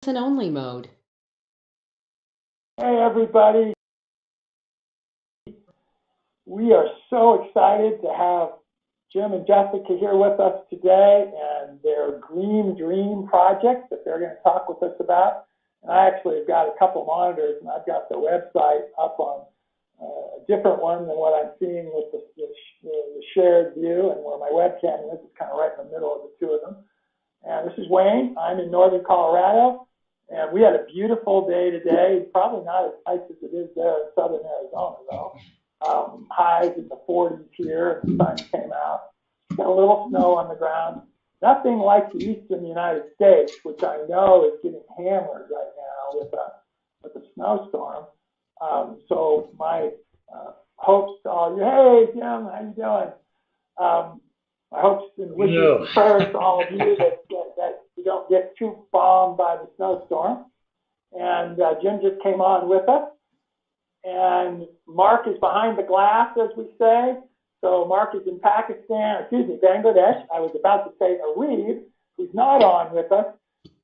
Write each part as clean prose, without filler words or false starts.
Listen-only mode. Hey everybody, we are so excited to have Jim and Jessica here with us today and their Green Dream project that they're going to talk with us about. And I actually have got a couple monitors and I've got their website up on a different one than what I'm seeing with the shared view, and where my webcam is kind of right in the middle of the two of them. And this is Wayne. I'm in northern Colorado. And we had a beautiful day today, probably not as nice as it is there in southern Arizona, though. Highs in the 40s here, and the sun came out. Got a little snow on the ground. Nothing like the eastern United States, which I know is getting hammered right now with a snowstorm. So my hopes to all you, hey Jim, how you doing? My hopes and wishes and prayers to all of you that you don't get too bombed by the snowstorm. And Jim just came on with us. And Mark is behind the glass, as we say. So Mark is in Bangladesh. I was about to say Areeb, who's not on with us.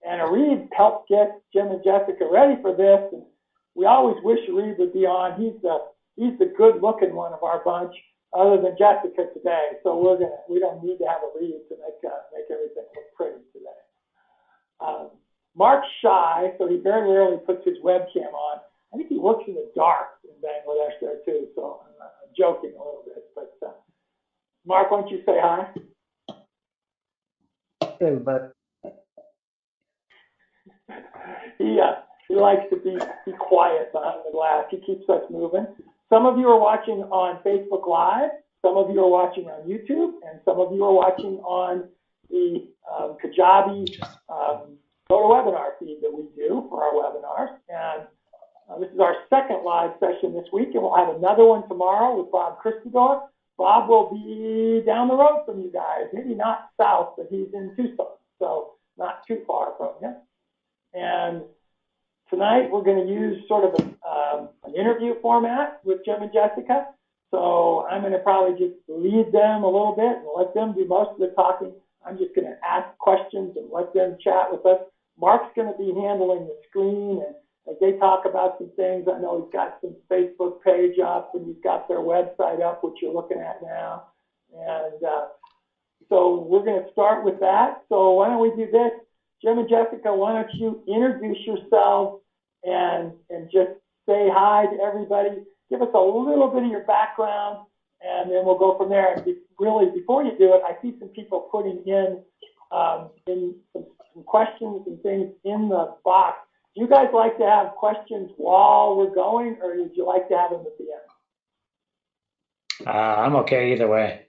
And Areeb helped get Jim and Jessica ready for this. And we always wish Areeb would be on. He's the good-looking one of our bunch, other than Jessica today. So we don't need to have Areeb to make everything look pretty today. Mark's shy, so he very rarely puts his webcam on. I think he works in the dark in Bangladesh there too, so I'm joking a little bit. But Mark, why don't you say hi? Hey, but He likes to be quiet behind the glass. He keeps us moving. Some of you are watching on Facebook Live. Some of you are watching on YouTube, and some of you are watching on the Kajabi GoToWebinar feed that we do for our webinars. And this is our second live session this week, and we'll have another one tomorrow with Bob Christador. Bob will be down the road from you guys, maybe not south, but he's in Tucson, so not too far from you. And tonight we're going to use sort of an interview format with Jim and Jessica. So I'm going to probably just lead them a little bit and let them do most of the talking. I'm just going to ask questions and let them chat with us. Mark's going to be handling the screen, and as they talk about some things, I know he's got some Facebook page up and he's got their website up, which you're looking at now. And so we're going to start with that. So why don't we do this? Jim and Jessica, why don't you introduce yourselves and just say hi to everybody. Give us a little bit of your background, and then we'll go from there. And really, before you do it, I see some people putting in some questions and things in the box. Do you guys like to have questions while we're going, or would you like to have them at the end? I'm okay either way.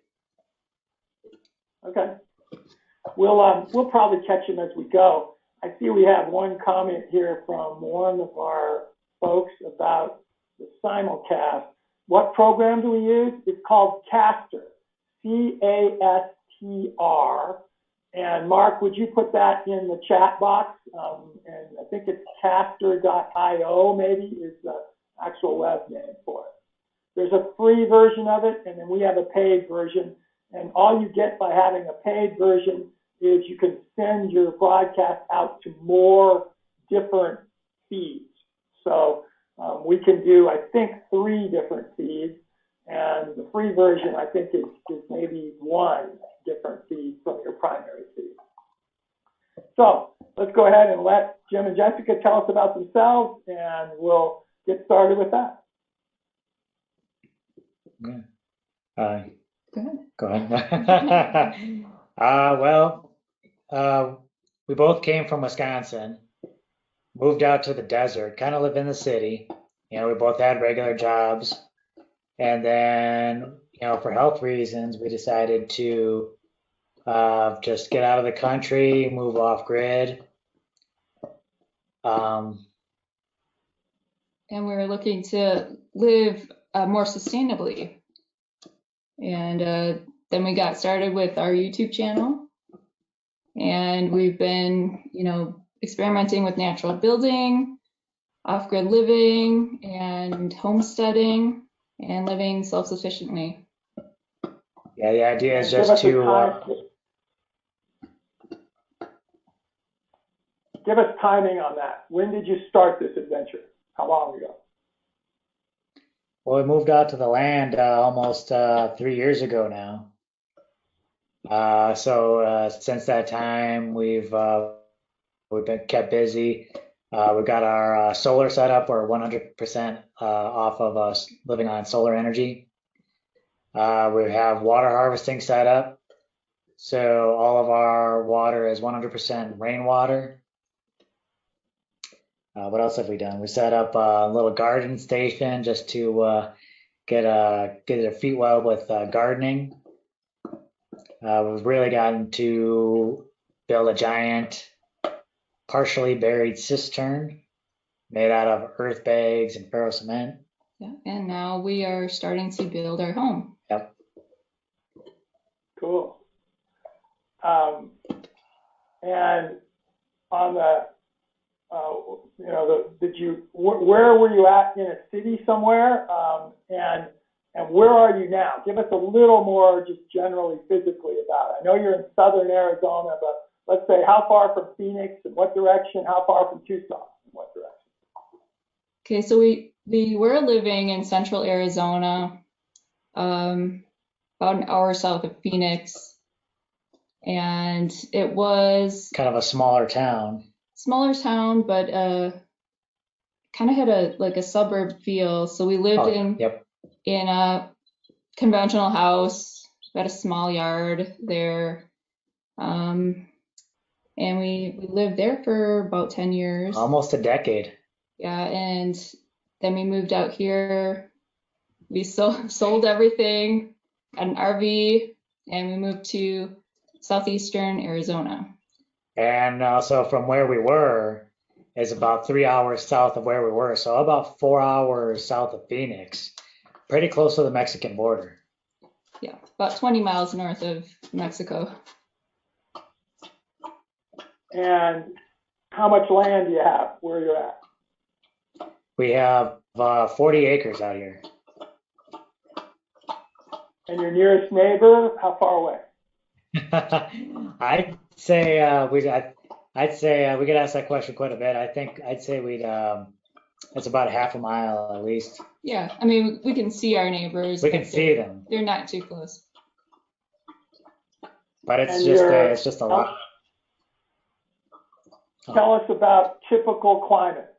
Okay. We'll probably catch them as we go. I see we have one comment here from one of our folks about the simulcast. What program do we use? It's called Castr, Castr. And Mark, would you put that in the chat box? And I think it's castr.io maybe is the actual web name for it. There's a free version of it, and then we have a paid version. And all you get by having a paid version is you can send your broadcast out to more different feeds. So we can do, I think, 3 different feeds. And the free version, I think, is maybe 1 different feed from your primary feed. So let's go ahead and let Jim and Jessica tell us about themselves, and we'll get started with that. Yeah. Go ahead. We both came from Wisconsin, moved out to the desert, kind of live in the city. You know, we both had regular jobs. And then, you know, for health reasons, we decided to just get out of the country, move off grid. And we were looking to live more sustainably. And then we got started with our YouTube channel. And we've been, you know, experimenting with natural building, off-grid living, and homesteading, and living self-sufficiently. Yeah, the idea is just to give us timing on that. When did you start this adventure? How long ago? Well, we moved out to the land almost 3 years ago now. So since that time, we've been kept busy. We've got our solar set up. We're 100% off of us living on solar energy. We have water harvesting set up. So all of our water is 100% rainwater. What else have we done? We set up a little garden station just to get our feet wet with gardening. We've really gotten to build a giant, partially buried cistern made out of earth bags and ferro cement. Yeah, and now we are starting to build our home. Yep. Cool. And on the, where were you at in a city somewhere? And where are you now? Give us a little more just generally physically about it. I know you're in southern Arizona, but let's say how far from Phoenix and what direction? How far from Tucson and what direction? Okay, so we were living in central Arizona, about an hour south of Phoenix, and it was Kind of a smaller town. smaller town, but kind of had a suburb feel. So we lived Yep. in a conventional house, we had a small yard there, and we lived there for about 10 years. Almost a decade. Yeah, and then we moved out here. We sold everything, got an RV, and we moved to southeastern Arizona. And also from where we were is about 3 hours south of where we were. So about 4 hours south of Phoenix, pretty close to the Mexican border. Yeah, about 20 miles north of Mexico. And how much land do you have where you're at? We have 40 acres out here. And your nearest neighbor, how far away? I'd say we get asked that question quite a bit. I'd say it's about half a mile at least. Yeah, I mean, we can see our neighbors. We can see them, They're not too close. but it's just a lot. Tell us about typical climate,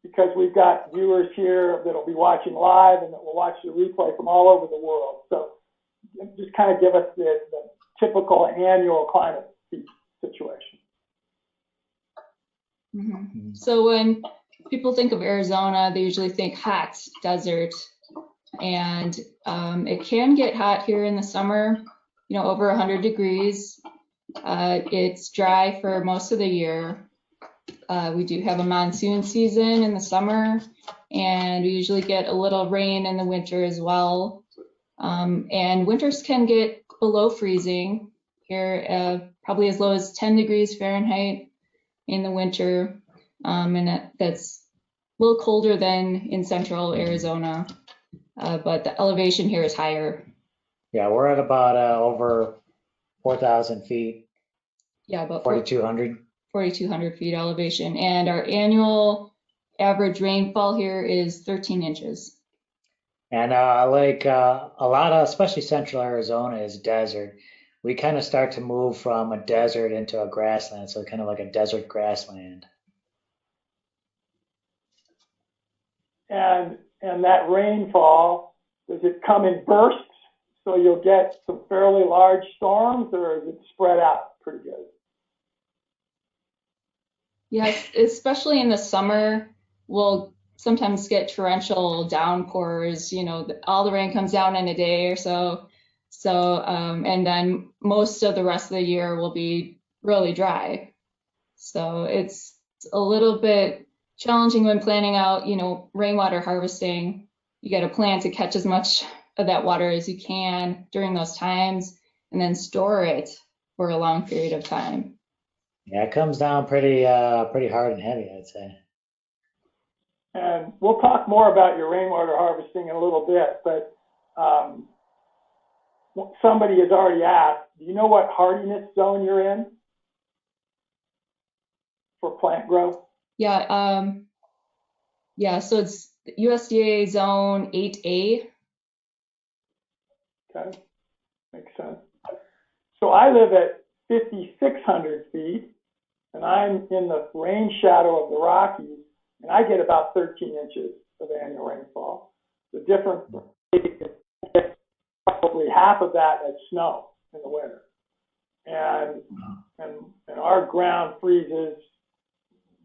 because we've got viewers here that'll be watching live and that will watch the replay from all over the world. So just kind of give us the typical annual climate situation. Mm-hmm. So when people think of Arizona, they usually think hot desert, and it can get hot here in the summer, over 100 degrees. It's dry for most of the year. We do have a monsoon season in the summer, and we usually get a little rain in the winter as well. And winters can get below freezing here, probably as low as 10 degrees Fahrenheit in the winter. And that's a little colder than in central Arizona, but the elevation here is higher. Yeah, we're at about over 4,000 feet. Yeah, about 4,200. 4,200 feet elevation. And our annual average rainfall here is 13 inches. And like a lot of, especially central Arizona, is desert. We kind of start to move from a desert into a grassland, so kind of like a desert grassland. And that rainfall, does it come in bursts, so you'll get some fairly large storms, or is it spread out pretty good? Yes, especially in the summer, we'll sometimes get torrential downpours. All the rain comes down in a day or so. And then most of the rest of the year will be really dry. So it's a little bit challenging when planning out, rainwater harvesting. You got to plan to catch as much of that water as you can during those times, and then store it for a long period of time. Yeah, it comes down pretty hard and heavy, I'd say. And we'll talk more about your rainwater harvesting in a little bit, but somebody has already asked, do you know what hardiness zone you're in for plant growth? Yeah, yeah, so it's USDA zone 8A. Okay, makes sense. So I live at 5,600 feet, and I'm in the rain shadow of the Rockies, and I get about 13 inches of annual rainfall. The difference is probably half of that as snow in the winter. And our ground freezes,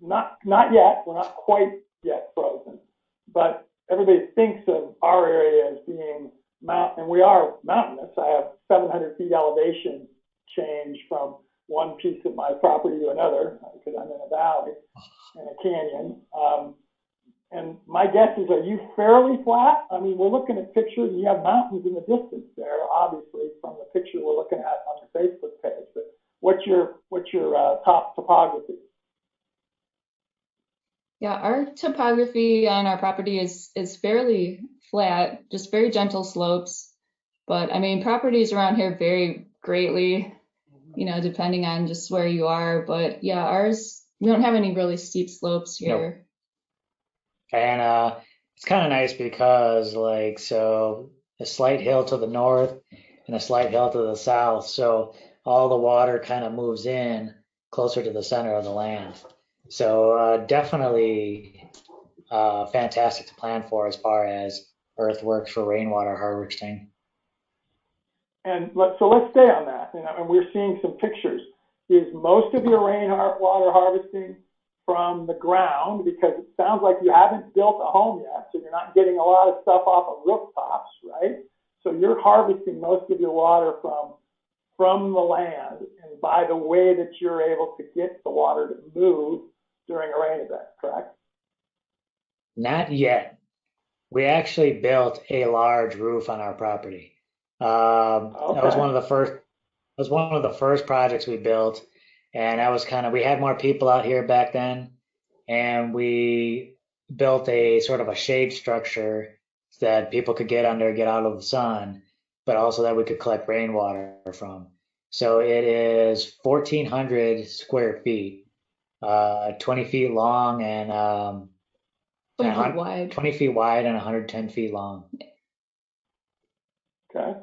not yet, we're not quite yet frozen, but everybody thinks of our area as being and we are mountainous. I have 700 feet elevation change from one piece of my property to another because I'm in a valley and a canyon. And my guess is, are you fairly flat? I mean, we're looking at pictures and you have mountains in the distance there, obviously, from the picture we're looking at on your Facebook page. But what's your top topography? Yeah, our topography on our property is fairly flat, just very gentle slopes. But I mean, properties around here vary greatly, depending on just where you are. But yeah, ours, we don't have any really steep slopes here. And it's kind of nice because, like, so a slight hill to the north and a slight hill to the south. So all the water kind of moves in closer to the center of the land. So definitely fantastic to plan for as far as earthworks for rainwater harvesting. And so let's stay on that. And we're seeing some pictures. Is most of your rainwater harvesting from the ground? Because it sounds like you haven't built a home yet, so you're not getting a lot of stuff off of rooftops, right? So you're harvesting most of your water from the land, and by the way that you're able to get the water to move during a rain event, correct? Not yet. We actually built a large roof on our property. That was Okay. one of the first. That was one of the first projects we built, and that was kind of, we had more people out here back then, and we built a sort of a shade structure so that people could get under, get out of the sun, but also that we could collect rainwater from. So it is 1,400 square feet, 20 feet long and 20 feet wide. 20 feet wide and 110 feet long. Okay.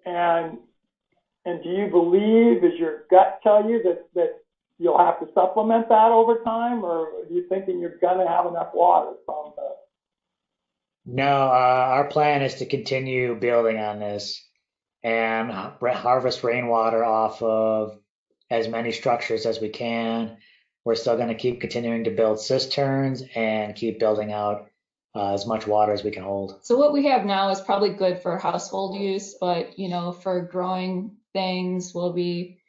And do you believe, does your gut tell you that you'll have to supplement that over time, or are you thinking you're going to have enough water from the? No, our plan is to continue building on this and harvest rainwater off of as many structures as we can. We're still going to keep continuing to build cisterns and keep building out as much water as we can hold. So what we have now is probably good for household use, but for growing things, we'll be,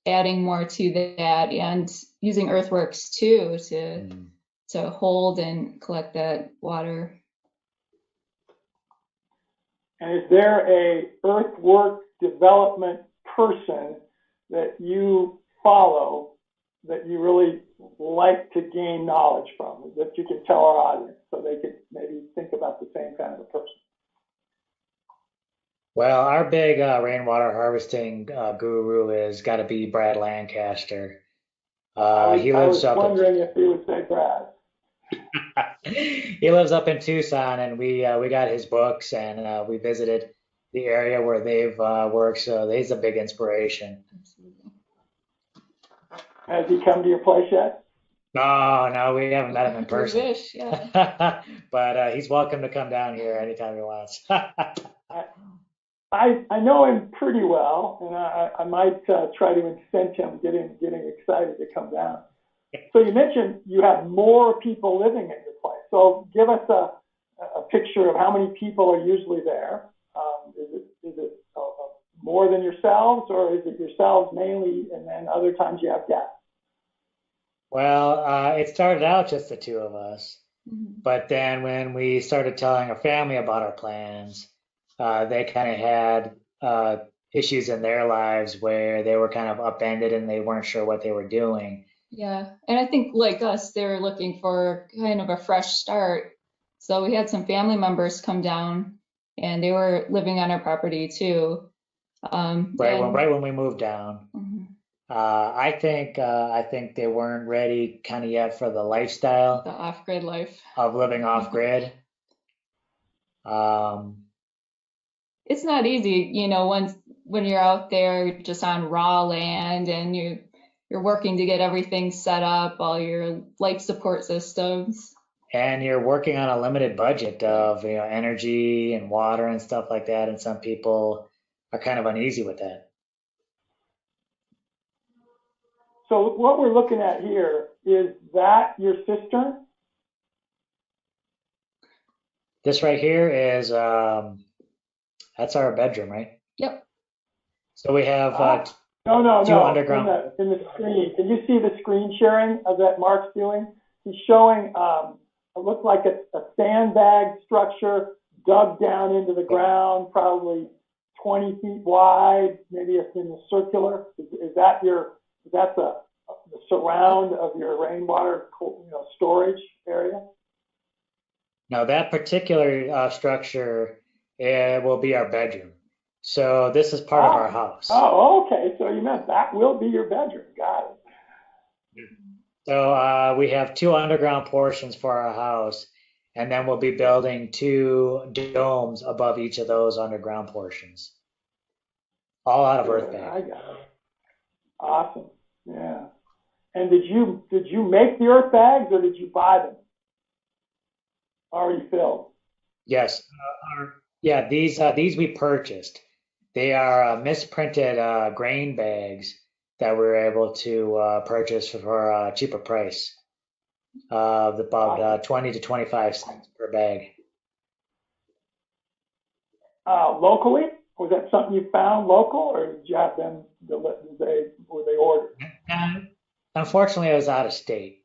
adding more to that and using earthworks too to hold and collect that water. And is there a earthwork development person that you follow that you really like to gain knowledge from, that you can tell our audience so they could maybe think about the same kind of a person? Well, our big rainwater harvesting guru is got to be Brad Lancaster. He lives I was up. wondering if you would say Brad. He lives up in Tucson, and we got his books, and we visited the area where they've worked. So he's a big inspiration. Absolutely. Has he come to your place yet? No, we haven't met him in person. We wish, yeah. But he's welcome to come down here anytime he wants. I know him pretty well, and I might try to incent him, getting excited to come down. So you mentioned you have more people living at your place. So give us a picture of how many people are usually there. Is it more than yourselves, or is it yourselves mainly, and then other times you have guests? Well, it started out just the two of us, Mhm. but then when we started telling our family about our plans, they kind of had issues in their lives where they were kind of upended and they weren't sure what they were doing. Yeah, and I think like us, they were looking for kind of a fresh start. So we had some family members come down, and they were living on our property too. Right when we moved down. Mhm. I think they weren't ready kind of yet for the lifestyle The off-grid life. of living off grid. Um, It's not easy, when you're out there just on raw land and you're working to get everything set up, all your life support systems. and you're working on a limited budget of, energy and water and stuff like that, and some people are kind of uneasy with that. So what we're looking at here, is that your cistern? This right here is that's our bedroom, right? Yep. So we have No, two underground. in the screen. Can you see the screen sharing of that Mark's doing? He's showing, it looks like a sandbag structure dug down into the ground, probably 20 feet wide, maybe it's in the circular. Is that the surround of your rainwater, storage area? Now that particular structure will be our bedroom. So this is part of our house. Oh, okay. So you meant that will be your bedroom. Got it. So we have two underground portions for our house, and then we'll be building two domes above each of those underground portions, all out of earth I bag. got it. Awesome. Yeah. And did you make the earth bags or did you buy them already filled? Yes, yeah, these we purchased. They are misprinted grain bags that we were able to purchase for a cheaper price of about Awesome. 20 to 25 cents per bag. Locally? Was that something you found local, or did you have them? Were they ordered? And unfortunately, I was out of state.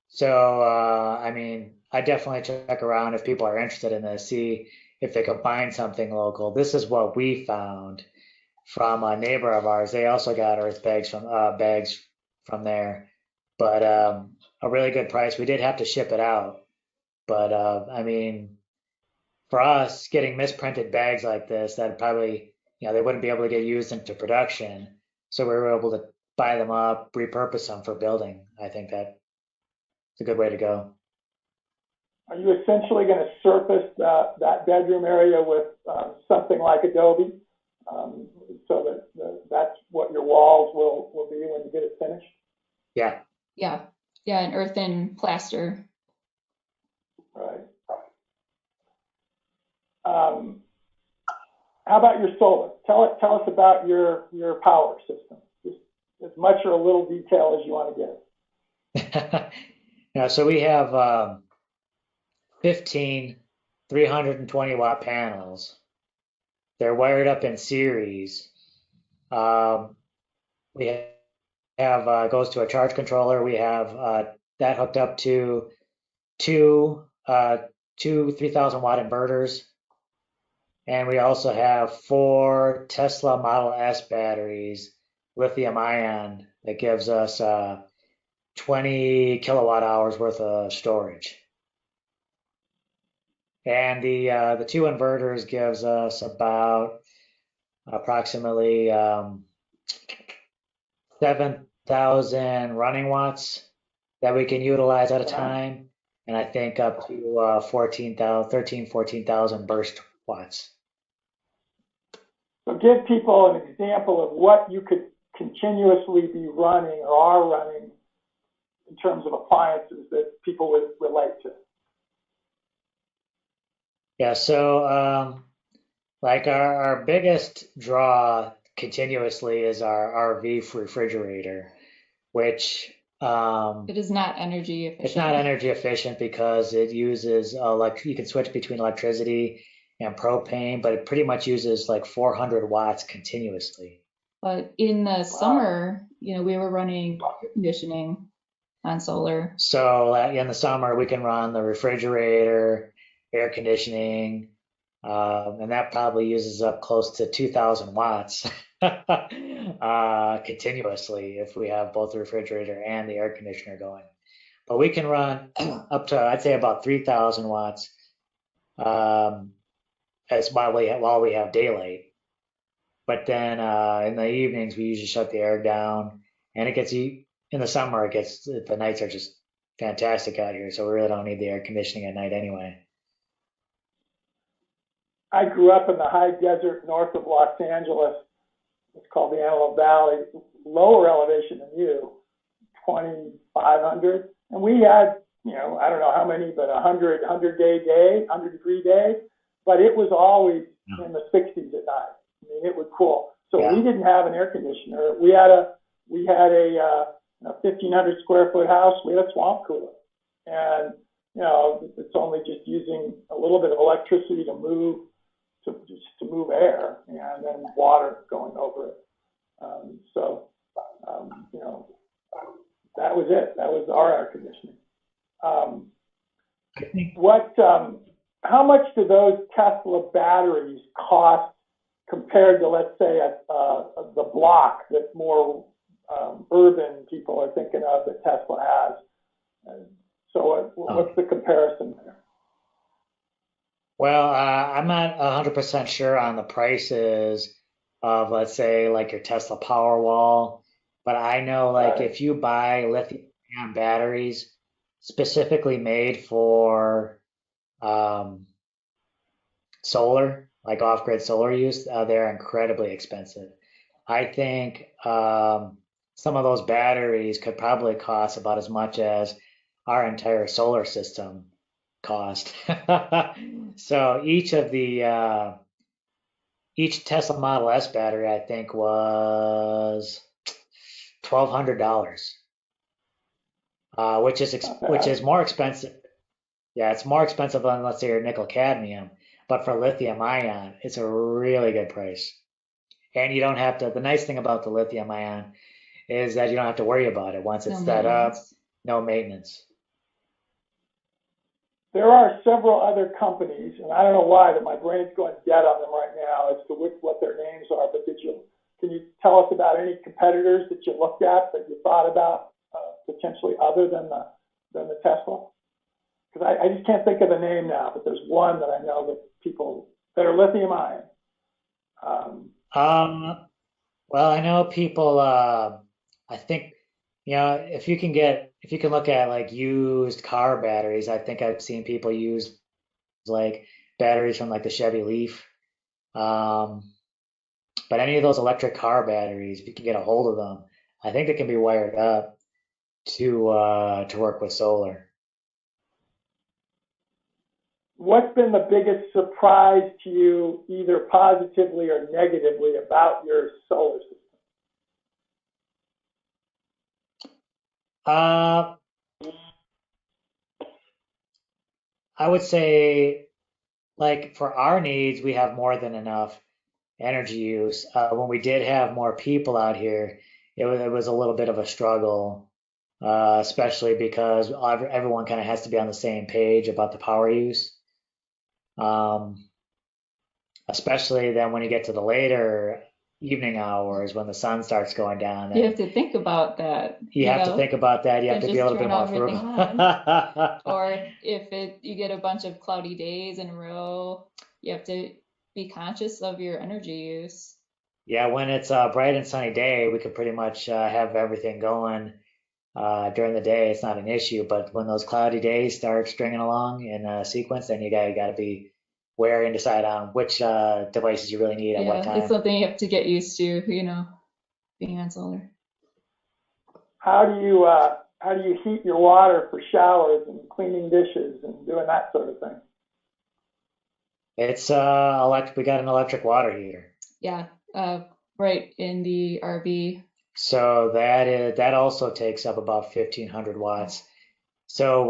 So, I mean, I definitely check around if people are interested in this, see if they can find something local. This is what we found from a neighbor of ours. They also got earth bags from there, but a really good price. We did have to ship it out, but I mean, for us, getting misprinted bags like this, that probably, they wouldn't be able to get used into production. So we were able to buy them up, repurpose them for building. I think that's a good way to go. Are you essentially going to surface that bedroom area with something like Adobe, so that's what your walls will be when you get it finished? Yeah. Yeah. Yeah, an earthen plaster. Right. How about your solar? Tell us about your power system. Just as much or a little detail as you want to give. So we have 15 320-watt panels. They're wired up in series. We have goes to a charge controller. We have that hooked up to two 3,000-watt inverters, and we also have four Tesla Model S batteries, lithium ion, that gives us 20 kilowatt hours worth of storage. And the two inverters gives us about approximately 7,000 running watts that we can utilize at a time, and I think up to 14,000 burst watts. So give people an example of what you could continuously be running or are running in terms of appliances that people would relate to. Yeah, so like our biggest draw continuously is our RV refrigerator, which It is not energy efficient. it's not energy efficient because it uses you can switch between electricity and propane, but it pretty much uses like 400 watts continuously. But in the summer, we were running air conditioning on solar. So in the summer, we can run the refrigerator, air conditioning, and that probably uses up close to 2,000 watts continuously if we have both the refrigerator and the air conditioner going. But we can run up to, I'd say, about 3,000 watts as while we have daylight. But then in the evenings, we usually shut the air down, and it gets in the summer. It gets the nights are just fantastic out here, so we really don't need the air conditioning at night anyway. I grew up in the high desert north of Los Angeles. It's called the Antelope Valley, lower elevation than you, 2,500. And we had, I don't know how many, but 100 degree day, but it was always in the 60s at night. I mean, it was cool. So Yeah. we didn't have an air conditioner. We had a 1,500 square foot house. We had a swamp cooler, and it's only just using a little bit of electricity to move to move air, and then water going over it. So that was it. That was our air conditioning. I think How much do those Tesla batteries cost compared to, let's say, the block that more urban people are thinking of that Tesla has? And so what's the comparison there? Well, I'm not 100% sure on the prices of, let's say, like your Tesla Powerwall, but I know like Right. if you buy lithium-ion batteries specifically made for um, solar, like off-grid solar use, they're incredibly expensive. I think some of those batteries could probably cost about as much as our entire solar system cost. So each Tesla Model S battery, I think, was $1,200, Not which bad. is more expensive. Yeah, it's more expensive than, let's say, your nickel cadmium, but for lithium ion, it's a really good price. And you don't have to. The nice thing about the lithium ion is that you don't have to worry about it once No it's set up. maintenance. No maintenance. There are several other companies, and I don't know why, that my brain's going dead on them right now as to what their names are. But can you tell us about any competitors that you looked at that you thought about potentially other than the Tesla? Because I just can't think of the name now, but there's one that I know that people that are lithium ion. Um, Um, well, I know people. I think if you can look at like used car batteries. I think I've seen people use like batteries from like the Chevy Leaf. Um, but any of those electric car batteries, if you can get a hold of them, I think they can be wired up to work with solar. what's been the biggest surprise to you, either positively or negatively, about your solar system? Uh, I would say like for our needs, we have more than enough energy use. When we did have more people out here, it was a little bit of a struggle, especially because everyone kind of has to be on the same page about the power use. Um, Especially then when you get to the later evening hours when the sun starts going down, You have then to think about that, you have to think about that. You have and to be a just little bit turn more everything frugal. on. Or if you get a bunch of cloudy days in a row, you have to be conscious of your energy use. Yeah, when it's a bright and sunny day, we could pretty much have everything going during the day. It's not an issue, but when those cloudy days start stringing along in a sequence, then you got to be wary and decide on which devices you really need at what Yeah, it's time. something you have to get used to, being on solar. How do you heat your water for showers and cleaning dishes and doing that sort of thing? It's electric. We got an electric water heater, Yeah, right in the RV. so that also takes up about 1,500 watts. So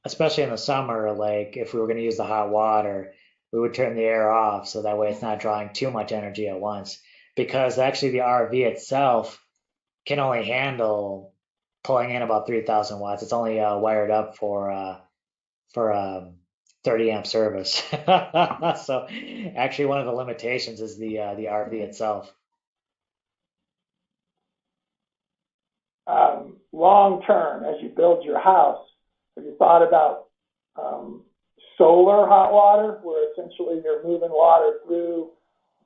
especially in the summer, like if we were going to use the hot water, we would turn the air off so that way it's not drawing too much energy at once. Because actually the RV itself can only handle pulling in about 3,000 watts. It's only wired up for 30 amp service. So actually one of the limitations is the RV itself. Long term, as you build your house, have you thought about um, solar hot water, where essentially you're moving water through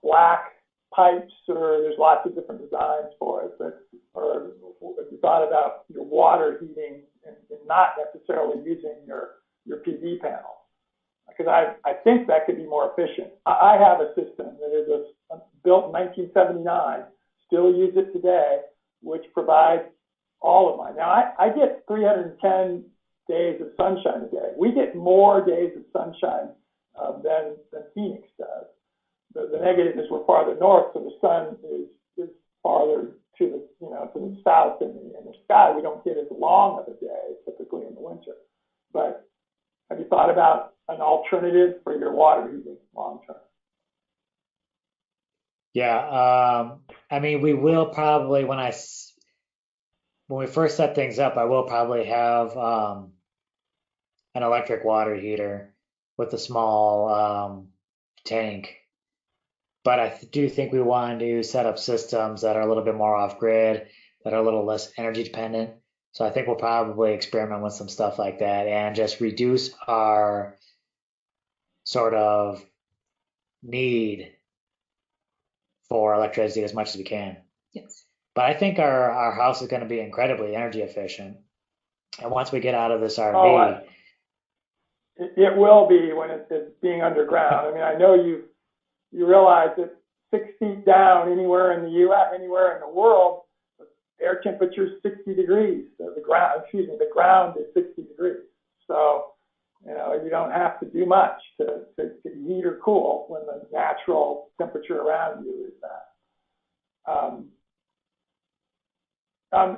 black pipes, or there's lots of different designs for it, but, or have you thought about your water heating and not necessarily using your PV panels? Because I think that could be more efficient. I have a system that is built in 1979, still use it today, which provides all of mine. Now, I get 310 days of sunshine a day. We get more days of sunshine than Phoenix does. The negative is we're farther north, so the sun is farther to the south in the sky. We don't get as long of a day typically in the winter. But have you thought about an alternative for your water heating long term? Yeah, I mean, we will probably when we first set things up, I will probably have an electric water heater with a small tank. But I do think we want to set up systems that are a little bit more off grid, that are a little less energy dependent. So I think we'll probably experiment with some stuff like that and just reduce our sort of need for electricity as much as we can. Yes. But I think our house is going to be incredibly energy efficient. And once we get out of this RV, it will be when it's being underground. I mean, I know you realize that 6 feet down anywhere in the U.S., anywhere in the world, air temperature is 60 degrees. The ground is 60 degrees. So, you don't have to do much to heat or cool when the natural temperature around you is that.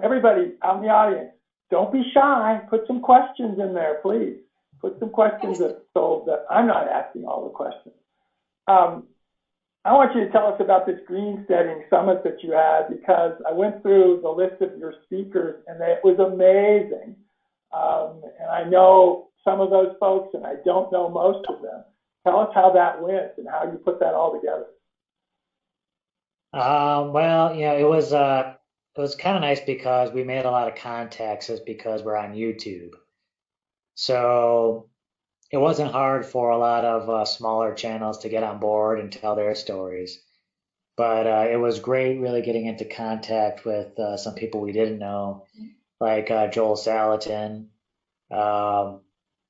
Everybody out in the audience, don't be shy. Put some questions in there, please. Put some questions so that I'm not asking all the questions. I want you to tell us about this green steading summit that you had, because I went through the list of your speakers and it was amazing. And I know some of those folks and I don't know most of them. Tell us how that went and how you put that all together. Well, it was kind of nice because we made a lot of contacts just because we're on YouTube. So it wasn't hard for a lot of smaller channels to get on board and tell their stories. But it was great really getting into contact with some people we didn't know, like Joel Salatin.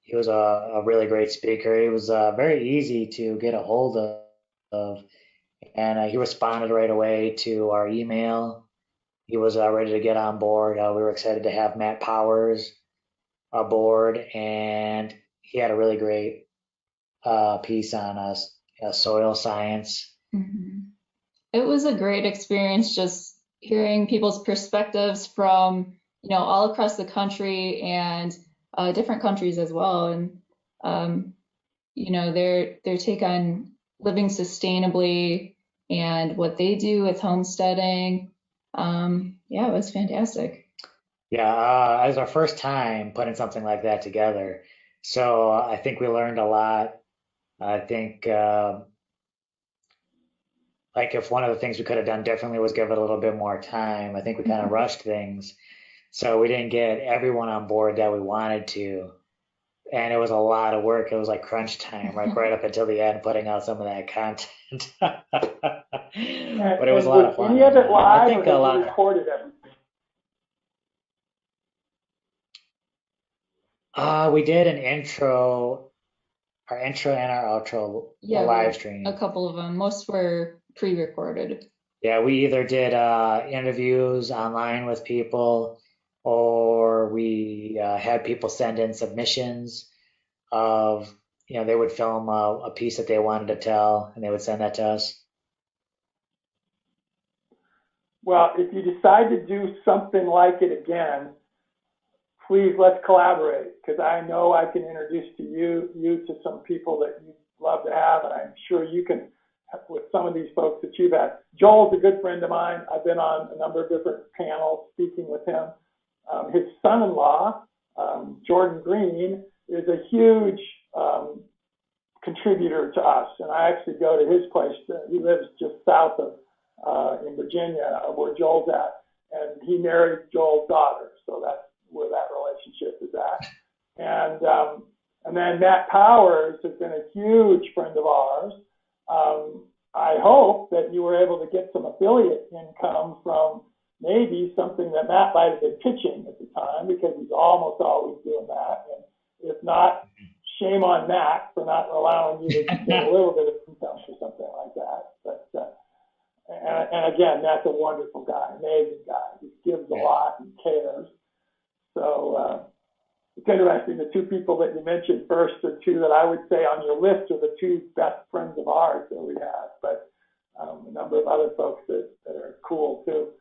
He was a really great speaker. He was very easy to get a hold of, and he responded right away to our email. He was ready to get on board. We were excited to have Matt Powers aboard, and he had a really great piece on us, soil science. Mm-hmm. It was a great experience just hearing people's perspectives from, all across the country and different countries as well. And, their take on living sustainably and what they do with homesteading. Yeah, it was fantastic. Yeah, it was our first time putting something like that together. So I think we learned a lot. I think like if one of the things we could have done differently was give it a little bit more time. I think we kind of rushed things. So we didn't get everyone on board that we wanted to. And it was a lot of work. It was like crunch time, like right up until the end, putting out some of that content. But it was a lot of fun. Any of it live, I think or a lot. Recorded everything? We did our intro and our outro live stream. A couple of them. Most were pre-recorded. Yeah, we either did interviews online with people, or we had people send in submissions of, they would film a piece that they wanted to tell, and they would send that to us. Well, if you decide to do something like it again, please let's collaborate, because I know I can introduce you to some people that you'd love to have, and I'm sure you can with some of these folks that you've had. Joel's a good friend of mine. I've been on a number of different panels speaking with him. His son-in-law, Jordan Green, is a huge contributor to us, and I actually go to his place. He lives just south of in Virginia, where Joel's at, and he married Joel's daughter, so that's where that relationship is at. And then Matt Powers has been a huge friend of ours. I hope that you were able to get some affiliate income from maybe something that Matt might have been pitching at the time, because he's almost always doing that. And if not, shame on Matt for not allowing you to get a little bit of income or something like that. But and again, Matt's a wonderful guy, amazing guy. He gives a lot and cares. So it's interesting. The two people that you mentioned first are two that I would say on your list are the two best friends of ours that we have. But a number of other folks that are cool too.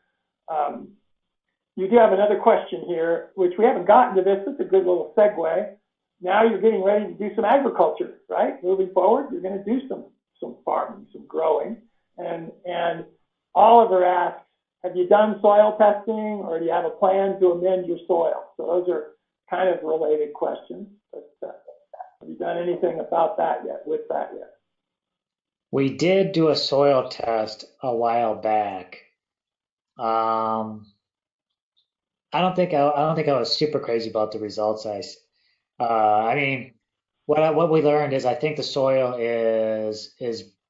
You do have another question here, which we haven't gotten to this. It's a good little segue. Now you're getting ready to do some agriculture, right? Moving forward, you're going to do some farming, some growing. And Oliver asks, have you done soil testing, or do you have a plan to amend your soil? So those are kind of related questions. But have you done anything about that yet, with that yet? We did do a soil test a while back. I don't think I was super crazy about the results. I mean, what we learned is I think the soil is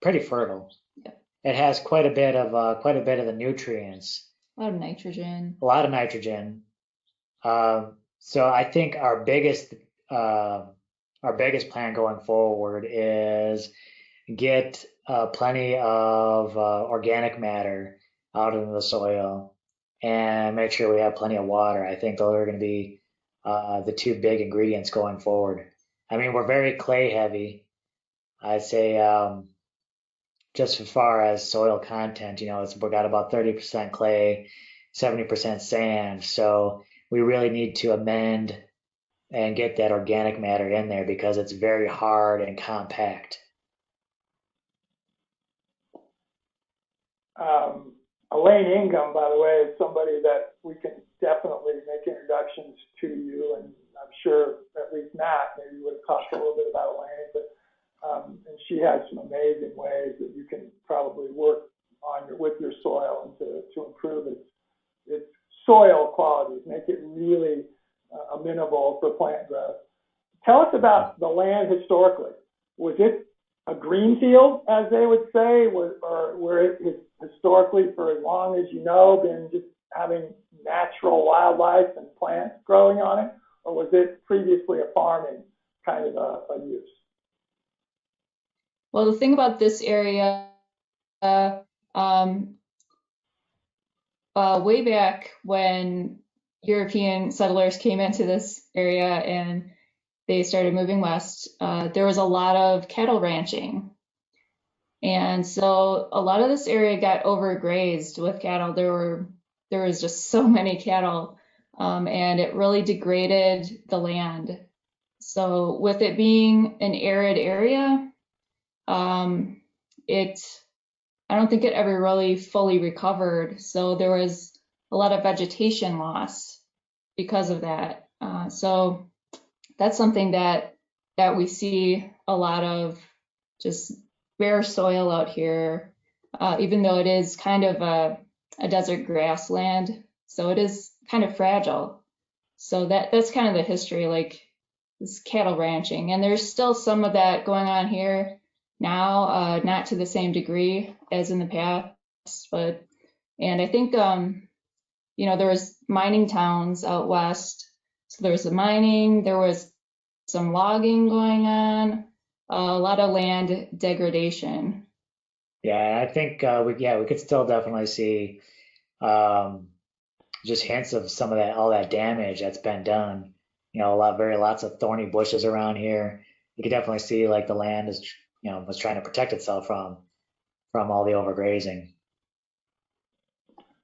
pretty fertile. Yeah. It has quite a bit of the nutrients, A lot of nitrogen. a lot of nitrogen. So I think our biggest plan going forward is get plenty of organic matter out into the soil and make sure we have plenty of water. I think those are going to be the two big ingredients going forward. I mean, we're very clay heavy. I'd say just as far as soil content, we've got about 30% clay, 70% sand. So we really need to amend and get that organic matter in there because it's very hard and compact. Elaine Ingham, by the way, is somebody that we can definitely make introductions to you, and I'm sure at least Matt maybe would have talked a little bit about Elaine, but and she has some amazing ways that you can probably work on with your soil and to improve its soil qualities, make it really amenable for plant growth. Tell us about the land historically. Was it a green field, as they would say, or where it has historically, for as long as you know, been just having natural wildlife and plants growing on it, or was it previously a farming kind of a use? Well, the thing about this area, way back when European settlers came into this area and they started moving west, there was a lot of cattle ranching. And so a lot of this area got overgrazed with cattle. There was just so many cattle, and it really degraded the land. So with it being an arid area, I don't think it ever really fully recovered. So there was a lot of vegetation loss because of that. So that's something that we see a lot of, just bare soil out here, even though it is kind of a desert grassland. So it is kind of fragile. So that's kind of the history, like this cattle ranching. And there's still some of that going on here now, not to the same degree as in the past, and I think, there was mining towns out west. So there was the mining, there was some logging going on, a lot of land degradation. Yeah, I think we could still definitely see just hints of some of that, all that damage that's been done. Lots of thorny bushes around here. You could definitely see like the land is, was trying to protect itself from all the overgrazing.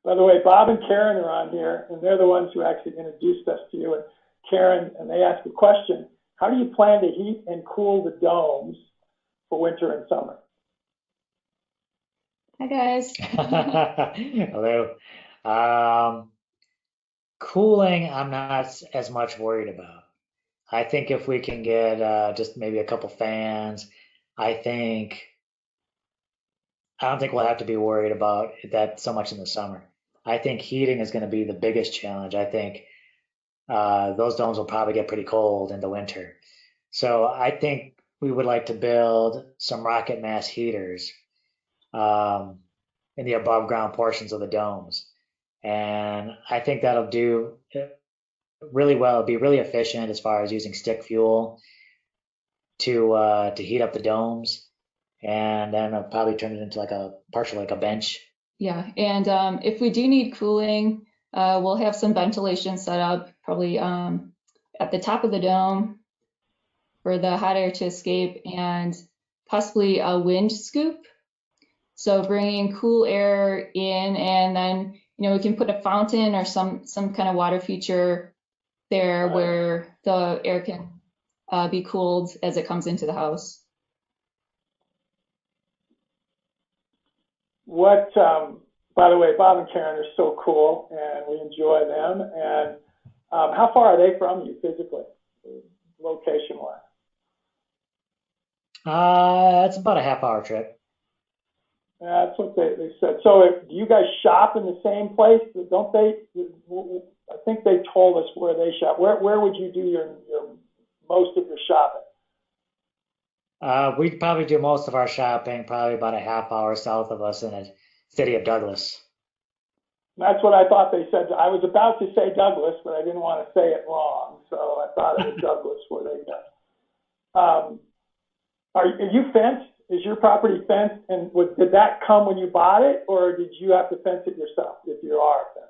By the way, Bob and Karen are on here, and they're the ones who actually introduced us to you. And Karen, and they asked a question: how do you plan to heat and cool the domes for winter and summer? Hi, guys. Hello. Cooling, I'm not as much worried about. I think if we can get just maybe a couple fans, I don't think we'll have to be worried about that so much in the summer. I think heating is going to be the biggest challenge. I think those domes will probably get pretty cold in the winter. So I think we would like to build some rocket mass heaters in the above ground portions of the domes. And I think that'll do really well, be really efficient as far as using stick fuel to heat up the domes, and then I'll probably turn it into like a partial like a bench. Yeah, and if we do need cooling, we'll have some ventilation set up, probably at the top of the dome for the hot air to escape, and possibly a wind scoop. So bringing cool air in, and then we can put a fountain or some kind of water feature there where the air can be cooled as it comes into the house. What, by the way, Bob and Karen are so cool, and we enjoy them. And how far are they from you physically, location-wise? It's about a half-hour trip. That's what they said. So do you guys shop in the same place? Don't they? I think they told us where they shop. Where would you do your most of your shopping? We'd probably do most of our shopping probably about a half hour south of us in the city of Douglas. That's what I thought they said. I was about to say Douglas, but I didn't want to say it wrong, so I thought it was Douglas where they go. Are you fenced? Is your property fenced? And did that come when you bought it, or did you have to fence it yourself if you are fenced?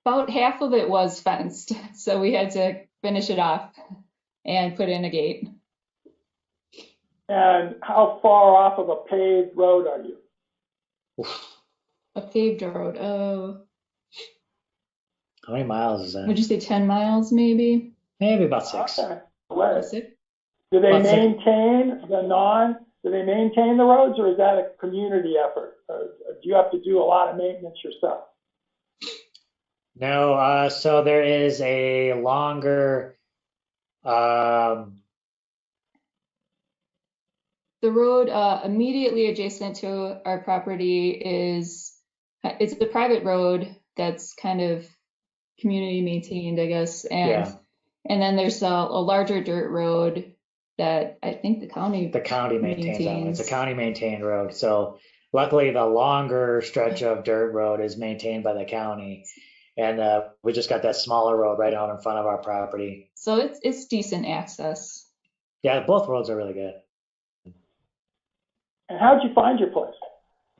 About half of it was fenced, so we had to finish it off and put in a gate. And how far off of a paved road are you? A paved road. Oh, How many miles is would that? you say 10 miles maybe? Maybe about 6. Okay. Where? 6? Do they About 6. maintain do they maintain the roads, or is that a community effort? Or do you have to do a lot of maintenance yourself? No, so there is a longer, um, The road immediately adjacent to our property it's a private road that's kind of community maintained, I guess. yeah, And then there's a larger dirt road that I think the county the county maintains that one. It's a maintains. county maintained road. So luckily the longer stretch of dirt road is maintained by the county. And we just got that smaller road right out in front of our property. So it's decent access. Yeah, both roads are really good. And how'd you find your place?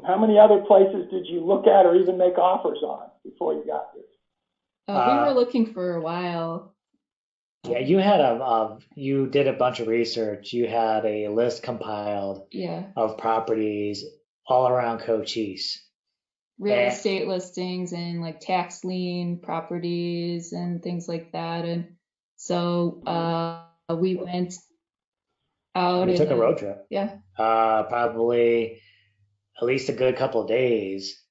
How many other places did you look at or even make offers on before you got this? We Uh, were looking for a while. Yeah, you did a bunch of research. You had a list compiled Yeah, of properties all around Cochise. real And estate listings and like tax lien properties and things like that. And so we went out we took a and road trip. yeah. Probably at least a good couple of days.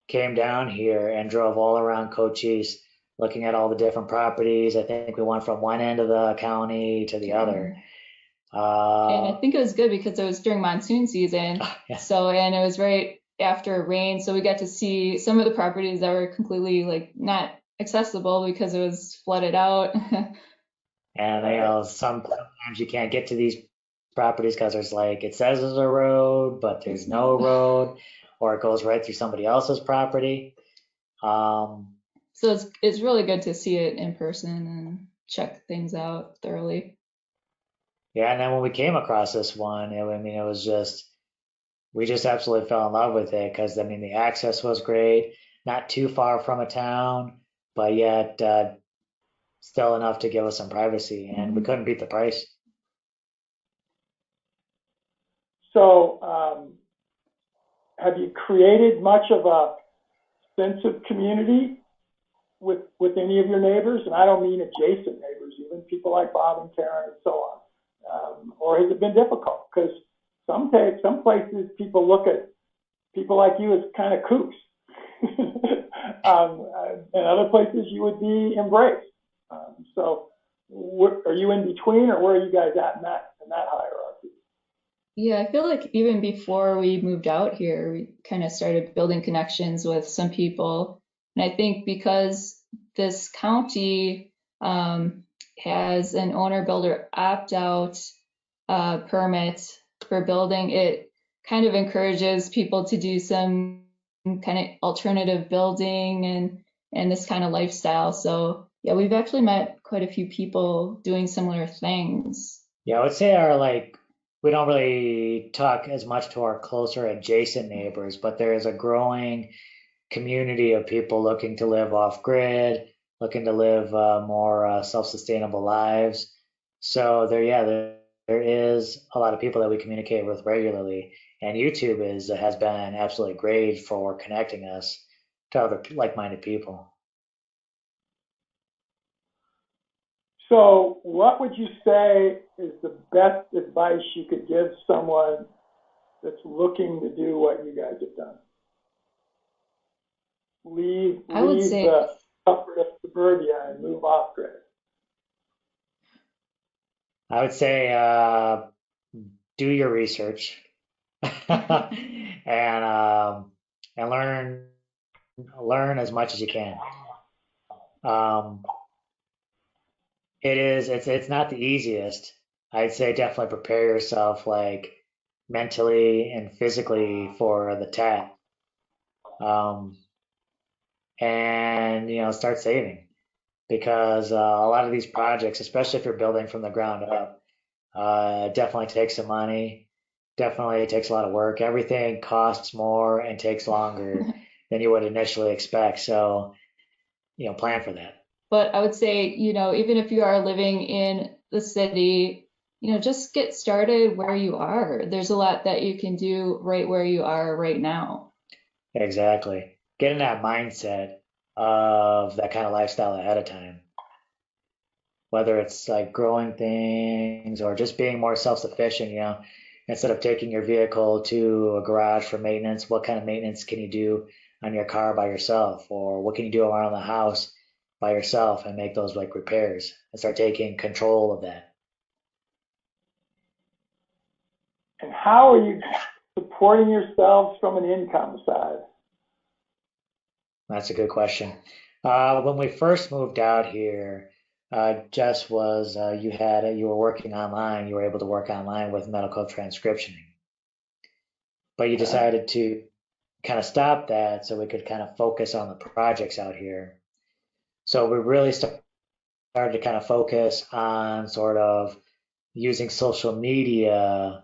Came down here and drove all around Cochise, looking at all the different properties. I think we went from one end of the county to the other. And I think it was good because it was during monsoon season. Yeah. So, and it was right after rain. So we got to see some of the properties that were completely like not accessible because it was flooded out. And sometimes you can't get to these properties because there's like it says there's a road, but there's no road, or it goes right through somebody else's property. Um, So it's really good to see it in person and check things out thoroughly. yeah, and then when we came across this one, it was just we just absolutely fell in love with it because I mean the access was great, not too far from a town, but yet still enough to give us some privacy, and we couldn't beat the price. So have you created much of a sense of community with any of your neighbors? And I don't mean adjacent neighbors, even people like Bob and Karen and so on. Or has it been difficult? Because some places people look at people like you as kind of kooks. And other places you would be embraced. So are you in between, or where are you guys at in that hierarchy? Yeah, I feel like even before we moved out here, we kind of started building connections with some people. And I think because this county has an owner builder opt-out permit for building, kind of encourages people to do some kind of alternative building and this kind of lifestyle. So yeah, we've actually met quite a few people doing similar things. Yeah, I would say we don't really talk as much to our closer adjacent neighbors, but there is a growing community of people looking to live off grid, looking to live more self-sustainable lives. So there is a lot of people that we communicate with regularly, and YouTube has been absolutely great for connecting us to other like-minded people. So, what would you say is the best advice you could give someone that's looking to do what you guys have done? Leave I would say, the comfort of suburbia and move off grid. I would say do your research and and learn as much as you can. Um, it's not the easiest. I'd say definitely prepare yourself like mentally and physically for the task. Um, and start saving because a lot of these projects, especially if you're building from the ground up, definitely takes some money. Definitely takes a lot of work. Everything costs more and takes longer than you would initially expect. So, plan for that. but I would say, even if you are living in the city, just get started where you are. There's a lot that you can do right where you are right now. Exactly. Get in that mindset of that kind of lifestyle ahead of time, whether it's like growing things or just being more self-sufficient, instead of taking your vehicle to a garage for maintenance, what kind of maintenance can you do on your car by yourself? Or what can you do around the house by yourself and make those like repairs and start taking control of that? And how are you supporting yourselves from an income side? That's a good question. When we first moved out here, Jess was you were working online. You were able to work online with medical transcriptioning, but you Okay. decided to kind of stop that so we could kind of focus on the projects out here. So we really started to kind of focus on sort of using social media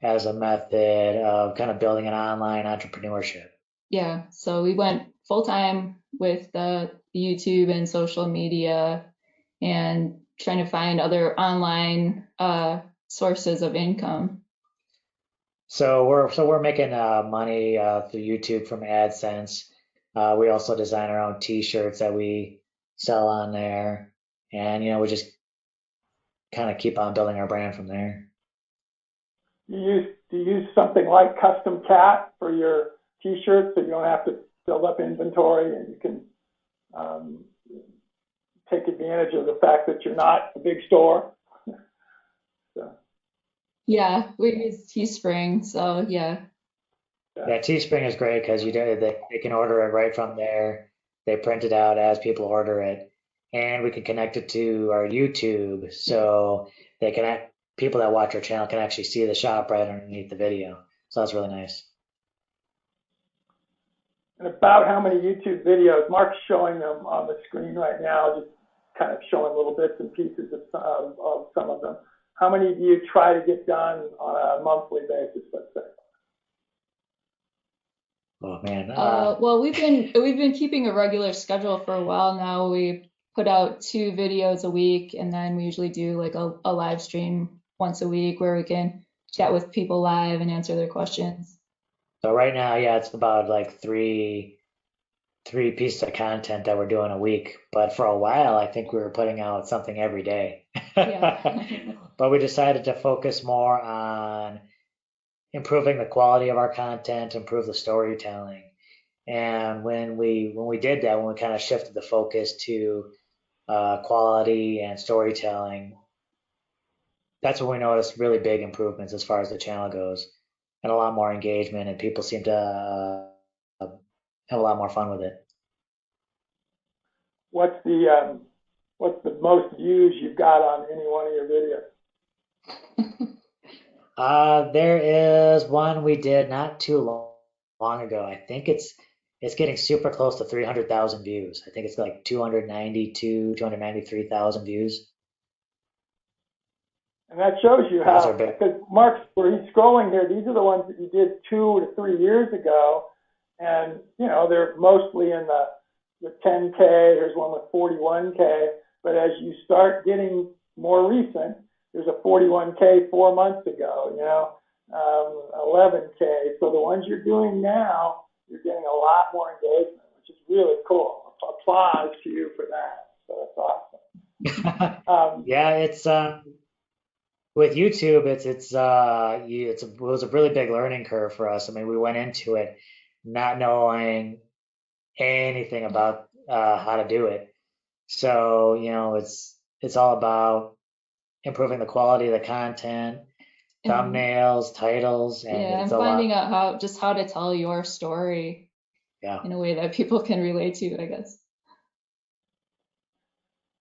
as a method of kind of building an online entrepreneurship. Yeah, so we went full time with the YouTube and social media and trying to find other online sources of income. So we're making money through YouTube from AdSense. We also design our own T-shirts that we sell on there, and we just kind of keep on building our brand from there. Do you use something like Custom Cat for your T-shirts so you don't have to build up inventory and you can um, take advantage of the fact that you're not a big store? So, Yeah, we use Teespring, so yeah. yeah. Yeah, Teespring is great because they can order it right from there. They print it out as people order it, and we can connect it to our YouTube so people that watch our channel can actually see the shop right underneath the video. So that's really nice. And about how many YouTube videos? Mark's showing them on the screen right now, just kind of showing little bits and pieces of some of them. How many do you try to get done on a monthly basis, let's say? Oh man, Well, we've been keeping a regular schedule for a while now. We put out 2 videos a week, and then we usually do like a live stream once a week where we can chat with people live and answer their questions. so right now, yeah, it's about like three pieces of content that we're doing a week. But for a while, I think we were putting out something every day. Yeah. But we decided to focus more on improving the quality of our content, improve the storytelling. And when we did that, when we kind of shifted the focus to quality and storytelling, that's when we noticed really big improvements as far as the channel goes, and a lot more engagement, and people seem to have a lot more fun with it. What's the most views you've got on any one of your videos? There is one we did not too long ago. I think it's getting super close to 300,000 views. I think it's like 293,000 views. And that shows you Those are how, big. because Mark's, where he's scrolling here, these are the ones that you did 2 to 3 years ago. And, you know, they're mostly in the 10K. There's one with 41K. But as you start getting more recent, there's a 41K 4 months ago, you know, 11K. So the ones you're doing now, you're getting a lot more engagement, which is really cool. Applause to you for that. So that's awesome. Yeah, it's with YouTube, it was a really big learning curve for us. I mean, we went into it not knowing anything about how to do it. So, you know, it's all about improving the quality of the content, And thumbnails, titles, and yeah, it's and a lot. finding out how to tell your story Yeah. in a way that people can relate to, I guess.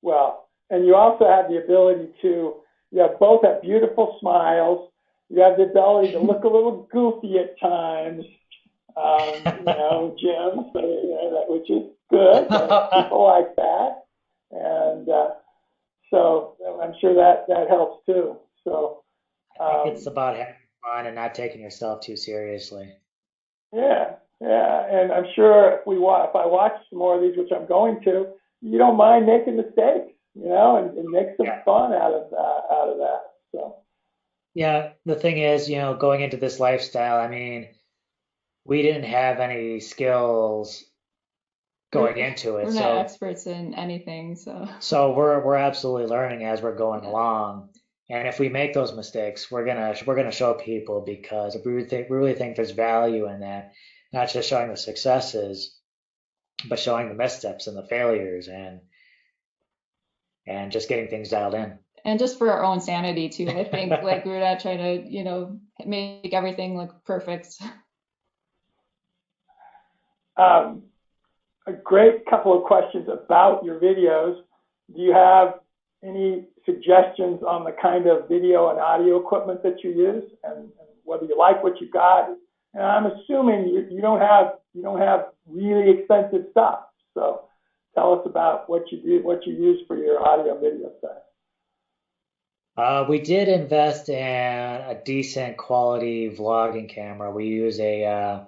Well, and you also have the ability to, you have both have beautiful smiles. You have the ability to look a little goofy at times, you know, Jim, so, you know, which is good. People like that. And so I'm sure that helps too. So, I think it's um, about having fun and not taking yourself too seriously. yeah, yeah. And I'm sure if I watch some more of these, which I'm going to, you don't mind making mistakes, you know, and make some Yeah. fun out of that. So. Yeah, the thing is, you know, going into this lifestyle, I mean, we didn't have any skills We're going into we're it. not So experts in anything, so we're absolutely learning as we're going yeah. along. And if we make those mistakes, we're gonna show people because we really think there's value in that, not just showing the successes, but showing the missteps and the failures and just getting things dialed in. And just for our own sanity too, I think like we're not trying to, make everything look perfect. Um, a great couple of questions about your videos. Do you have any suggestions on the kind of video and audio equipment that you use, and whether you like what you got? And I'm assuming you don't have really expensive stuff. So tell us about what you do, what you use for your audio video stuff. We did invest in a decent quality vlogging camera. We use a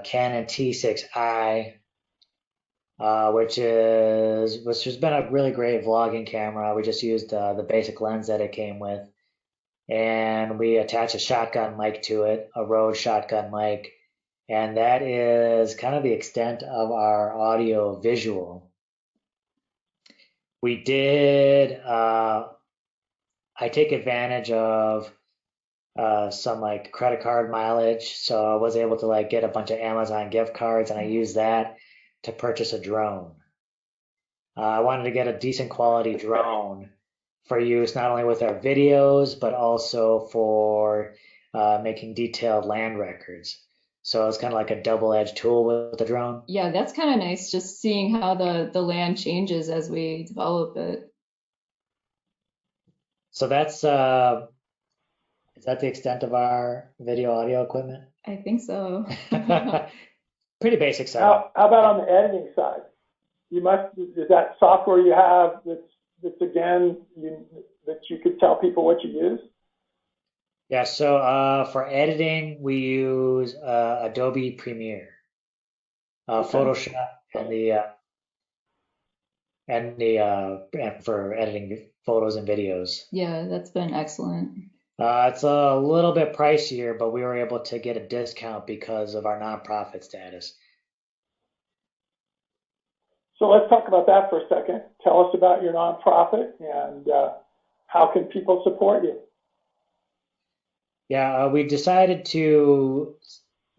Canon T6i, which has been a really great vlogging camera. We just used the basic lens that it came with, and we attach a shotgun mic to it, a Rode shotgun mic, and that is kind of the extent of our audio visual. We did. I take advantage of some like credit card mileage. So I was able to like get a bunch of Amazon gift cards and I used that to purchase a drone. I wanted to get a decent quality drone for use not only with our videos, but also for making detailed land records. So it's kind of like a double-edged tool with the drone. Yeah, that's kind of nice just seeing how the land changes as we develop it. So is that the extent of our video audio equipment? I think so. Pretty basic setup. How about on the editing side? Is that software you have that's again, that you could tell people what you use? Yeah, so for editing, we use Adobe Premiere, Okay. Photoshop, and for editing photos and videos. Yeah, that's been excellent. It's a little bit pricier, but we were able to get a discount because of our nonprofit status. So let's talk about that for a second. Tell us about your nonprofit and how can people support you? Yeah, we decided to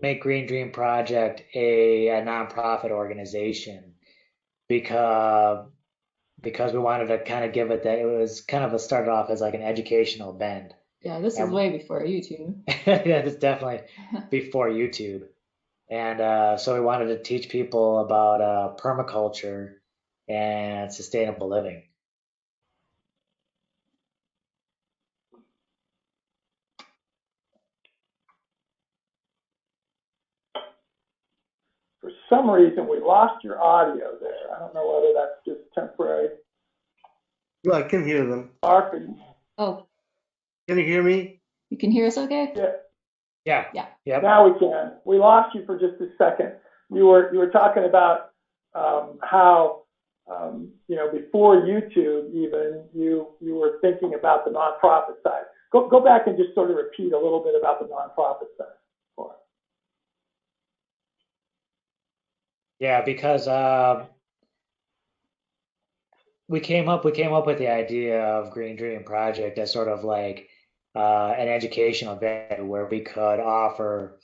make Green Dream Project a nonprofit organization because we wanted to kind of give it that it was kind of started off as like an educational bend. Yeah, this is And way before YouTube. yeah, it's definitely before YouTube. And so we wanted to teach people about permaculture and sustainable living. some reason we lost your audio there. I don't know whether that's just temporary. No, I can hear them. Mark, Oh, Can you hear me? you can hear us okay? yeah, Yeah. Yep. now we can. We lost you for just a second. You were talking about how before YouTube even you were thinking about the nonprofit side. Go back and just sort of repeat a little bit about the nonprofit side for us. Yeah, because we came up with the idea of Green Dream Project as sort of like an educational venue where we could offer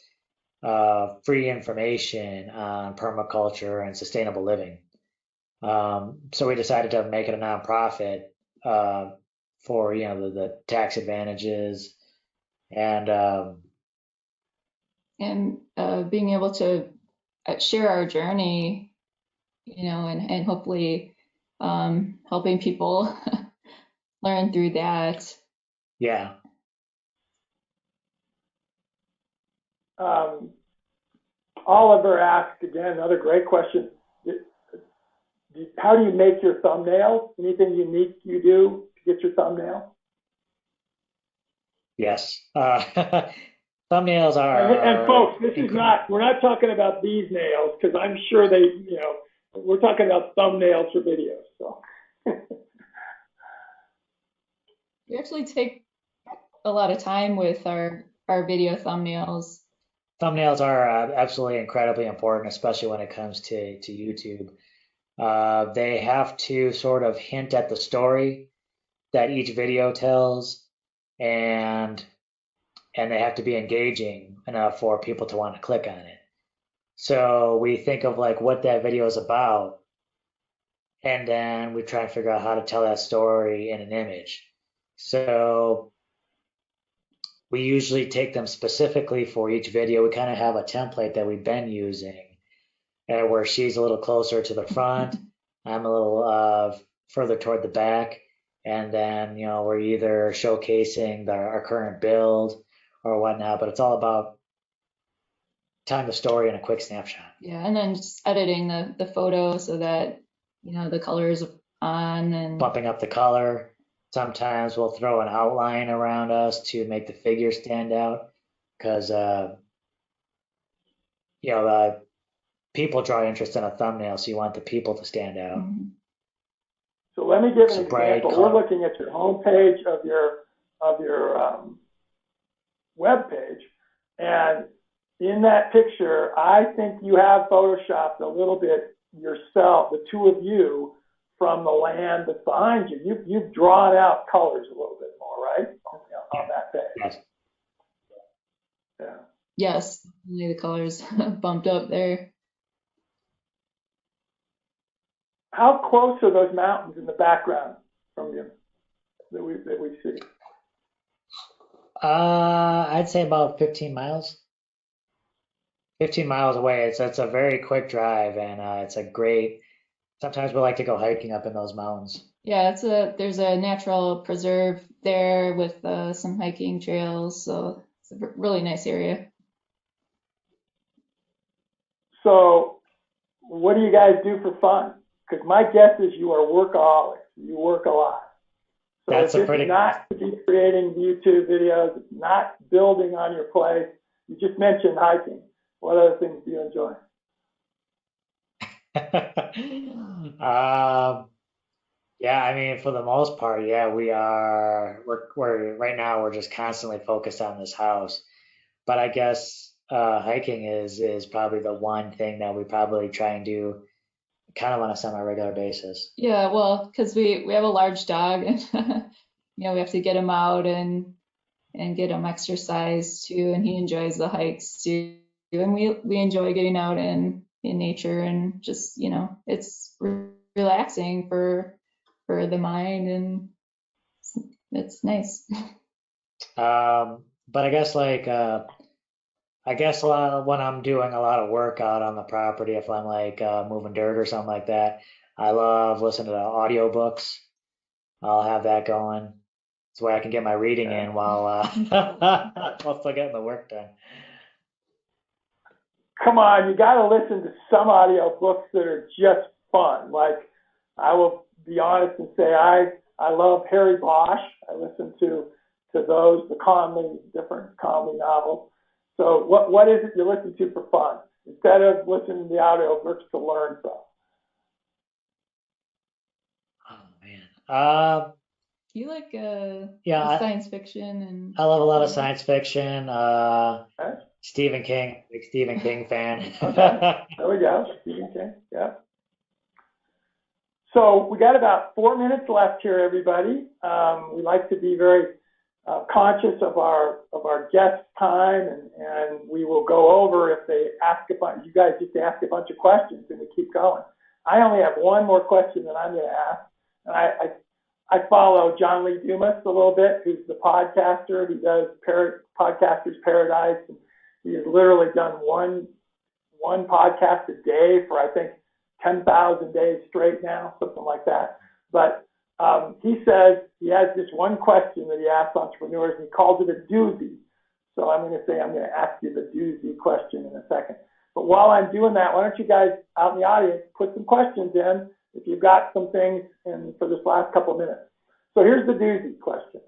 free information on permaculture and sustainable living. So we decided to make it a nonprofit for the tax advantages and being able to share our journey, and hopefully helping people learn through that. yeah. Oliver asked again another great question. How do you make your thumbnails? Anything unique you do to get your thumbnail? Yes. Thumbnails are. And folks, we're not talking about these nails because I'm sure we're talking about thumbnails for videos. So. We actually take a lot of time with our video thumbnails. Thumbnails are absolutely incredibly important, especially when it comes to YouTube. They have to sort of hint at the story that each video tells, and they have to be engaging enough for people to want to click on it. So we think of like what that video is about, and then we try and figure out how to tell that story in an image. So we usually take them specifically for each video. We kind of have a template that we've been using, where she's a little closer to the front, I'm a little further toward the back, and then we're either showcasing our current build or whatnot. But it's all about telling the story in a quick snapshot. Yeah, and then just editing the photo so that the color is on and bumping up the color. Sometimes we'll throw an outline around us to make the figure stand out, because people draw interest in a thumbnail, so you want the people to stand out. Mhm. So let me give an It's bright example. color. We're looking at your homepage of your web page, and in that picture, I think you have photoshopped a little bit yourself, the two of you, from the land that's behind you. You've drawn out colors a little bit more, right, on that page? Yes. Yeah. Yes, definitely the colors bumped up there. How close are those mountains in the background from you that we see? I'd say about 15 miles. 15 miles away. It's a very quick drive, and it's a great. Sometimes we like to go hiking up in those mountains. Yeah, there's a natural preserve there with some hiking trails, so it's a really nice area. So what do you guys do for fun? Because my guess is you are workaholics. You work a lot. So That's if it's not to be creating YouTube videos, it's not building on your place. You just mentioned hiking. What other things do you enjoy? Yeah, I mean, for the most part, yeah, we're right now we're just constantly focused on this house. But I guess hiking is probably the one thing that we probably try and do kind of on a semi-regular basis. Yeah, well, because we have a large dog, and we have to get him out and get him exercise too, and he enjoys the hikes too. And we enjoy getting out in nature, and just it's relaxing for the mind, and it's nice. But I guess when I'm doing a lot of work out on the property, if I'm like moving dirt or something like that, I love listening to audiobooks. I'll have that going. It's where I can get my reading in while while still getting the work done. come on, you got to listen to some audio books that are just fun. Like, I will be honest and say I love Harry Bosch. I listen to those, different comedy novels. So what is it you listen to for fun instead of listening to the audio books to learn from? Oh man. You like Yeah, science fiction and I love a lot of science fiction. Okay. Stephen King, big Stephen King fan. Okay. There we go. Stephen King. Yeah. So we got about 4 minutes left here, everybody. We like to be very conscious of our guests' time, and we will go over if they ask a bunch. You guys just ask a bunch of questions, and we keep going. I only have one more question that I'm going to ask, and I follow John Lee Dumas a little bit, who's the podcaster. He does Podcaster's Paradise, and he has literally done one podcast a day for, I think, 10,000 days straight now, something like that. But he says he has this one question that he asks entrepreneurs, and he calls it a doozy. So I'm going to ask you the doozy question in a second. But while I'm doing that, why don't you guys out in the audience put some questions in if you've got some things for this last couple of minutes. So here's the doozy question.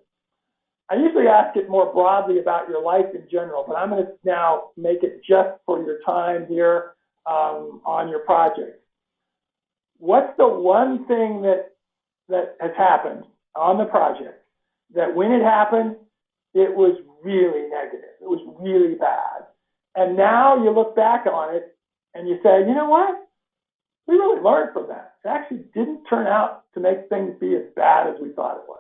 I usually ask it more broadly about your life in general, but I'm going to now make it just for your time here on your project. What's the one thing that has happened on the project that when it happened, it was really negative, it was really bad, and now you look back on it and you say, you know what? We really learned from that. It actually didn't turn out to make things be as bad as we thought it was.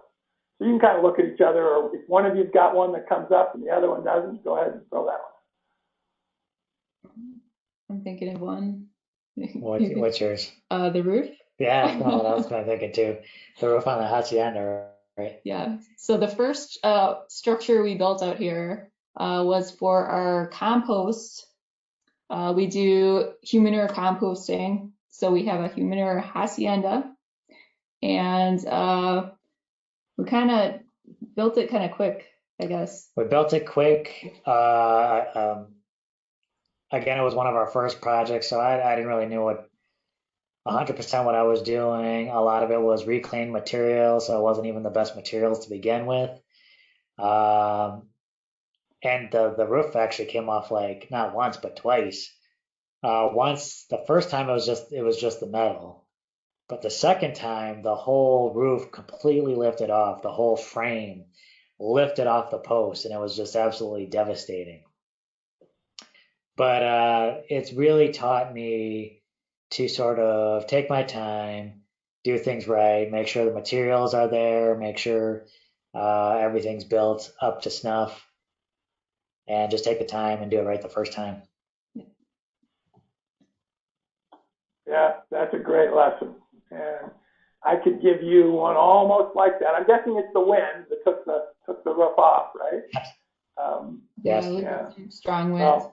So you can kind of look at each other, or if one of you's got one that comes up and the other one doesn't, go ahead and throw that one. I'm thinking of one. What's yours? The roof. Yeah, no, that was kind of thinking too. The roof on the hacienda, right? Yeah. So the first structure we built out here was for our compost. We do humanure composting. So we have a humanure hacienda, and we kind of built it kind of quick, I guess. We built it quick. Again, it was one of our first projects, so I didn't really know 100% what I was doing. A lot of it was reclaimed material, so it wasn't even the best materials to begin with. And the roof actually came off like not once but twice. Once, the first time it was just the metal, but the second time the whole roof completely lifted off, the whole frame lifted off the post, and it was just absolutely devastating. But it's really taught me to sort of take my time, do things right, make sure the materials are there, make sure everything's built up to snuff, and just take the time and do it right the first time. Yeah, that's a great lesson. And I could give you one almost like that. I'm guessing it's the wind that took the roof off, right? Yes. Yeah. Strong winds.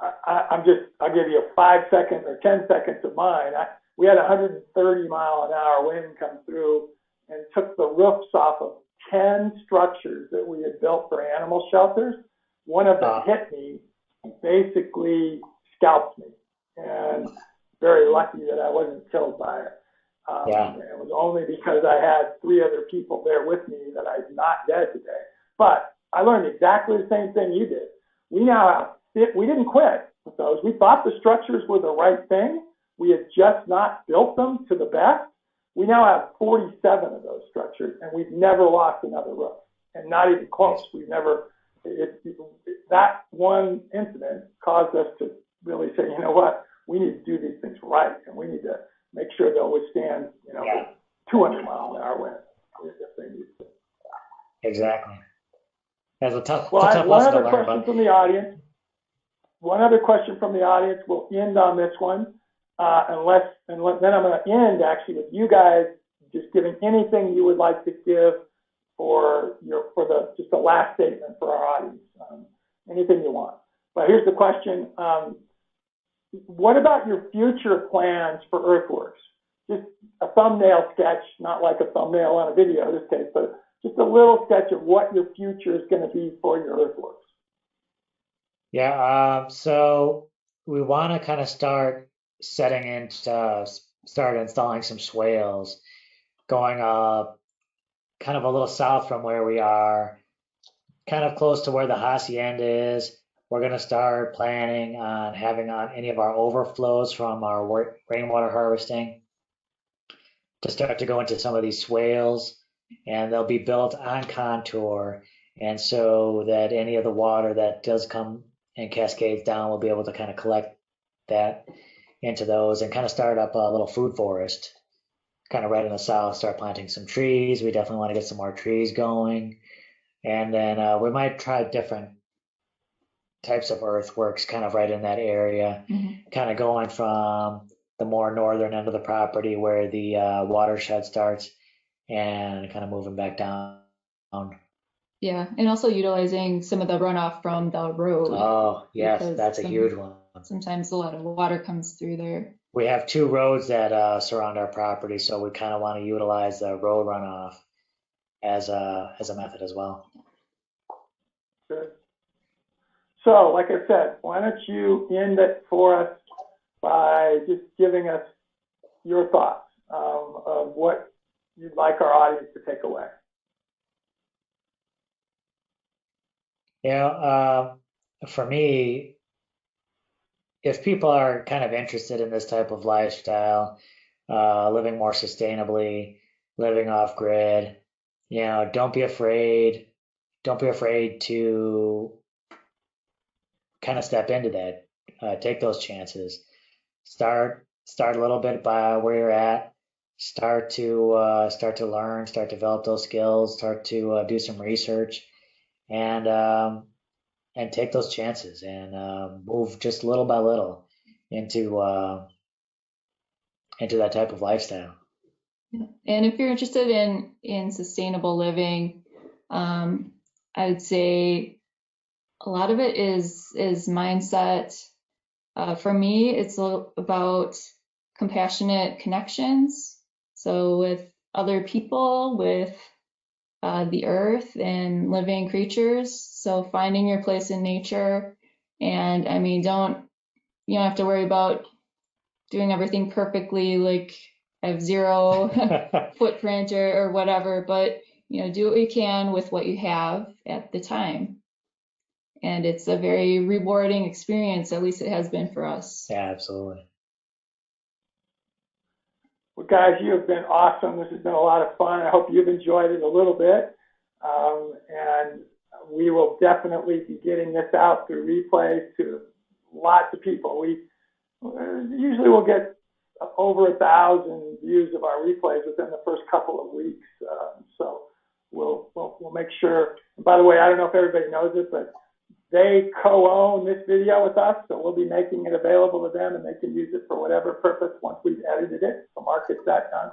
I'll give you a 5 second or 10 seconds of mine. We had 130 mile an hour wind come through and took the roofs off of 10 structures that we had built for animal shelters. One of them hit me, basically scalped me, and very lucky that I wasn't killed by it. And it was only because I had 3 other people there with me that I'm not dead today. But I learned exactly the same thing you did. We didn't quit with those. We thought the structures were the right thing. We had just not built them to the best. We now have 47 of those structures, and we've never lost another roof, and not even close. That one incident caused us to really say, you know what, we need to do these things right, and we need to make sure they'll withstand, 200 mile an hour wind if they need to. Exactly. That's a tough Well, I have one other question but... from the audience. One other question from the audience. We'll end on this one, then I'm going to end actually with you guys just giving anything you would like to give for just the last statement for our audience. Anything you want. But here's the question. What about your future plans for Earthworks? Just a thumbnail sketch, not like a thumbnail on a video in this case, but just a little sketch of what your future is going to be for your Earthworks. Yeah, so we want to kind of start installing some swales going up kind of a little south from where we are, kind of close to where the hacienda is. We're going to start planning on having on any of our overflows from our rainwater harvesting to start to go into some of these swales, and they'll be built on contour, and so that any of the water that does come and cascades down, we'll be able to kind of collect that into those and kind of start up a little food forest, kind of right in the south. Start planting some trees. We definitely want to get some more trees going, and then we might try different types of earthworks kind of right in that area, kind of going from the more northern end of the property where the watershed starts and kind of moving back down. Yeah, and also utilizing some of the runoff from the road. Oh, yes, Because that's a huge one. sometimes a lot of water comes through there. We have two roads that surround our property, so we kind of want to utilize the road runoff as a method as well. Good. So, like I said, why don't you end it for us by just giving us your thoughts of what you'd like our audience to take away. Yeah, for me, if people are kind of interested in this type of lifestyle, living more sustainably, living off grid, don't be afraid. Don't be afraid to kind of step into that. Take those chances. Start a little bit by where you're at. Start to learn. Start to develop those skills. Start to do some research, and take those chances and move just little by little into that type of lifestyle. And if you're interested in sustainable living, I would say a lot of it is mindset. For me, it's about compassionate connections. So with other people, with the earth and living creatures. So finding your place in nature. And I mean, you don't have to worry about doing everything perfectly, like have zero footprint or whatever, but do what you can with what you have at the time. And it's a very rewarding experience, at least it has been for us. Yeah, absolutely. Well, guys, you have been awesome. This has been a lot of fun. I hope you've enjoyed it a little bit. And we will definitely be getting this out through replays to lots of people. We usually will get over 1,000 views of our replays within the first couple of weeks. So we'll make sure. And by the way, I don't know if everybody knows it, but they co-own this video with us, so we'll be making it available to them, and they can use it for whatever purpose once we've edited it. So Mark gets that done.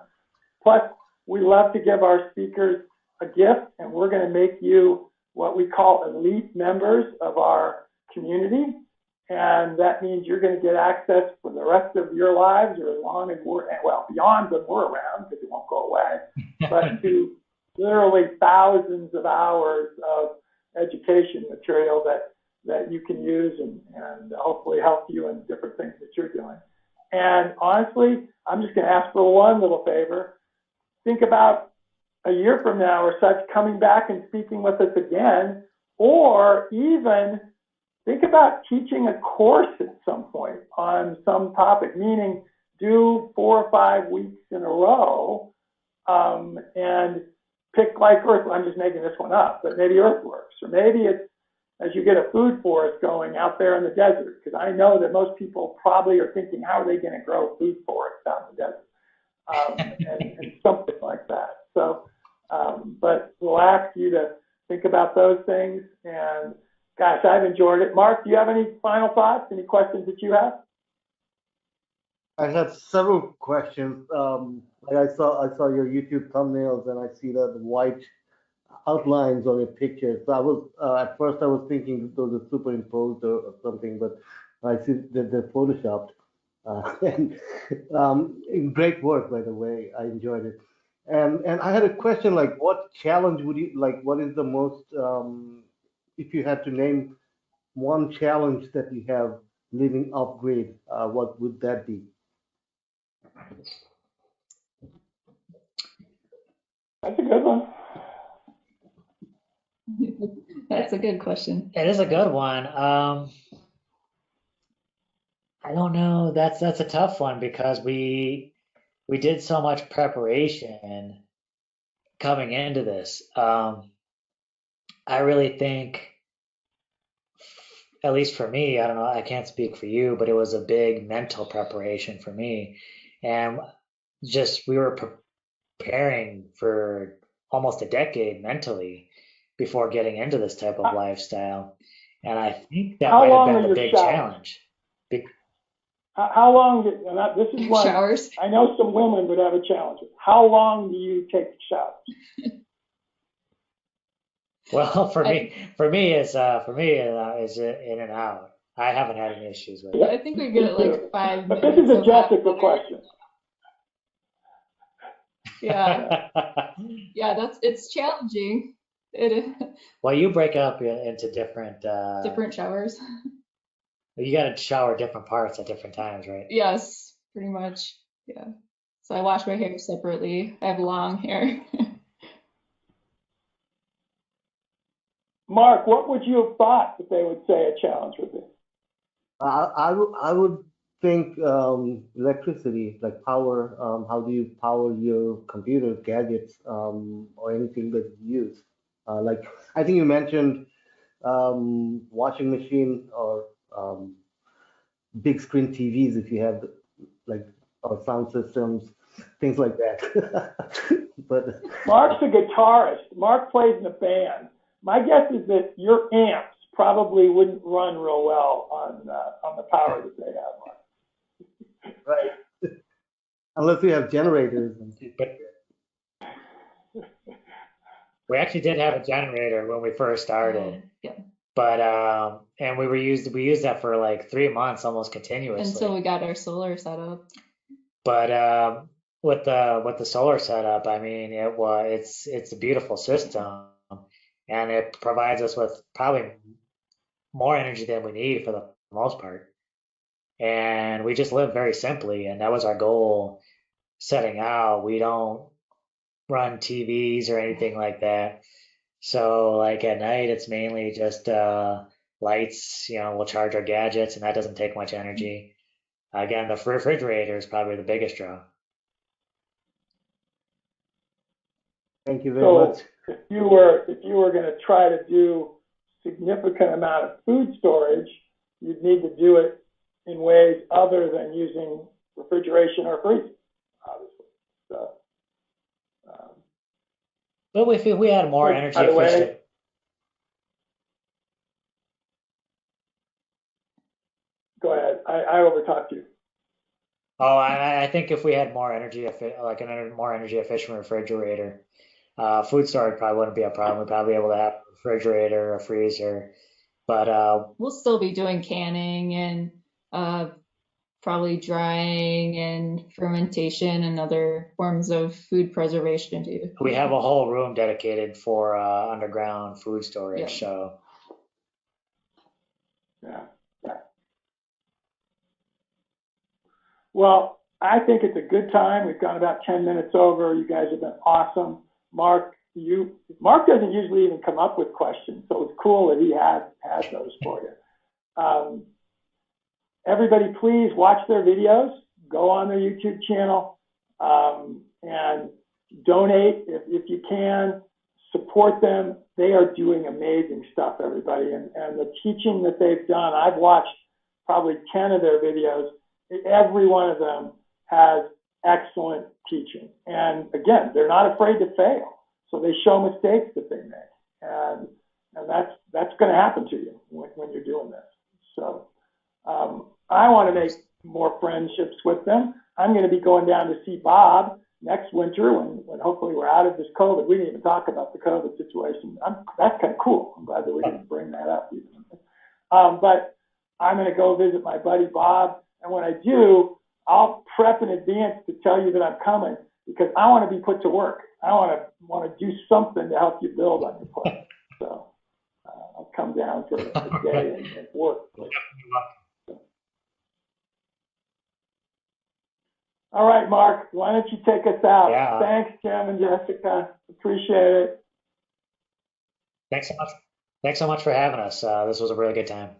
Plus, we love to give our speakers a gift, and we're going to make you what we call elite members of our community. And that means you're going to get access for the rest of your lives, or as long as beyond when we're around, because it won't go away, but to literally thousands of hours of education material that you can use and hopefully help you in different things that you're doing. And honestly, I'm just going to ask for one little favor. Think about a year from now or such coming back and speaking with us again, or even think about teaching a course at some point on some topic, meaning do 4 or 5 weeks in a row and pick like earth. I'm just making this one up, but maybe earthworks, or maybe it's as you get a food forest going out there in the desert, because I know that most people probably are thinking, how are they going to grow food forests out in the desert, and something like that. So, but we'll ask you to think about those things. And gosh, I've enjoyed it. Mark, do you have any final thoughts? Any questions that you have? I have several questions. Like I saw your YouTube thumbnails, and I see the white outlines on your pictures. So I was at first I was thinking those are superimposed or something, but I see that they're photoshopped. And great work, by the way. I enjoyed it. And I had a question, like, what challenge would you like? What is the most if you had to name one challenge that you have living off grid, what would that be? That's a good one. That's a good question. It is a good one. I don't know. That's a tough one because we did so much preparation coming into this. I really think, at least for me, I don't know, I can't speak for you, but it was a big mental preparation for me. And just we were preparing for almost a decade mentally before getting into this type of lifestyle. And I think that How might have long been are the your big showers? challenge. Be- How long, this is one, Showers. I know some women would have a challenge with. How long do you take showers? Well, for me, it's in and out. I haven't had any issues with Yeah. it. I think we get like 5 But this minutes is a of hot Jessica water. question. Yeah, yeah, it's challenging. It is Well, you break up into different, different showers. you got to shower different parts at different times, right? Yes, pretty much. Yeah. So I wash my hair separately. I have long hair. Mark, what would you have thought that they would say a challenge would be? I would think electricity, like power. How do you power your computer, gadgets, or anything that you use? Like I think you mentioned washing machine or big screen TVs if you have like or sound systems, things like that. But Mark's a guitarist. Mark plays in a band. My guess is that your amps probably wouldn't run real well on the power that they have, Mark. right, unless you have generators. But we actually did have a generator when we first started, Yeah. but and we used that for like 3 months almost continuously. Until we got our solar set up. But with the solar setup, I mean, it's a beautiful system, and it provides us with probably more energy than we need for the most part. And we just live very simply, and that was our goal setting out. We don't run TVs or anything like that. So like at night, it's mainly just lights. We'll charge our gadgets, and that doesn't take much energy. Again, the refrigerator is probably the biggest draw. Thank you very So much. if you were going to try to do significant amount of food storage, you'd need to do it in ways other than using refrigeration or freezing, obviously. So, But if we had more Which, energy by the way, efficient, go ahead. I overtalked you. oh, I think if we had more more energy efficient refrigerator, food storage probably wouldn't be a problem. We'd probably be able to have a refrigerator, a freezer, but We'll still be doing canning and probably drying and fermentation and other forms of food preservation too. we have a whole room dedicated for underground food storage. Yeah. So Yeah. Well, I think it's a good time. We've gone about 10 minutes over. You guys have been awesome. Mark doesn't usually even come up with questions, so it's cool that he had those for you. Everybody, please watch their videos. Go on their YouTube channel and donate if you can. Support them. They are doing amazing stuff, everybody. And the teaching that they've done, I've watched probably 10 of their videos. Every one of them has excellent teaching. And again, they're not afraid to fail. So they show mistakes that they make. And that's going to happen to you when you're doing this. So I want to make more friendships with them. I'm going to be going down to see Bob next winter when hopefully we're out of this COVID. We didn't even talk about the COVID situation. That's kind of cool. I'm glad that we didn't bring that up even. But I'm going to go visit my buddy Bob. And when I do, I'll prep in advance to tell you that I'm coming because I want to be put to work. I want to do something to help you build on your plan. So, come down for a day and work. All right, Mark, why don't you take us out? Yeah. Thanks, Jim and Jessica. Appreciate it. Thanks so much. Thanks so much for having us. This was a really good time.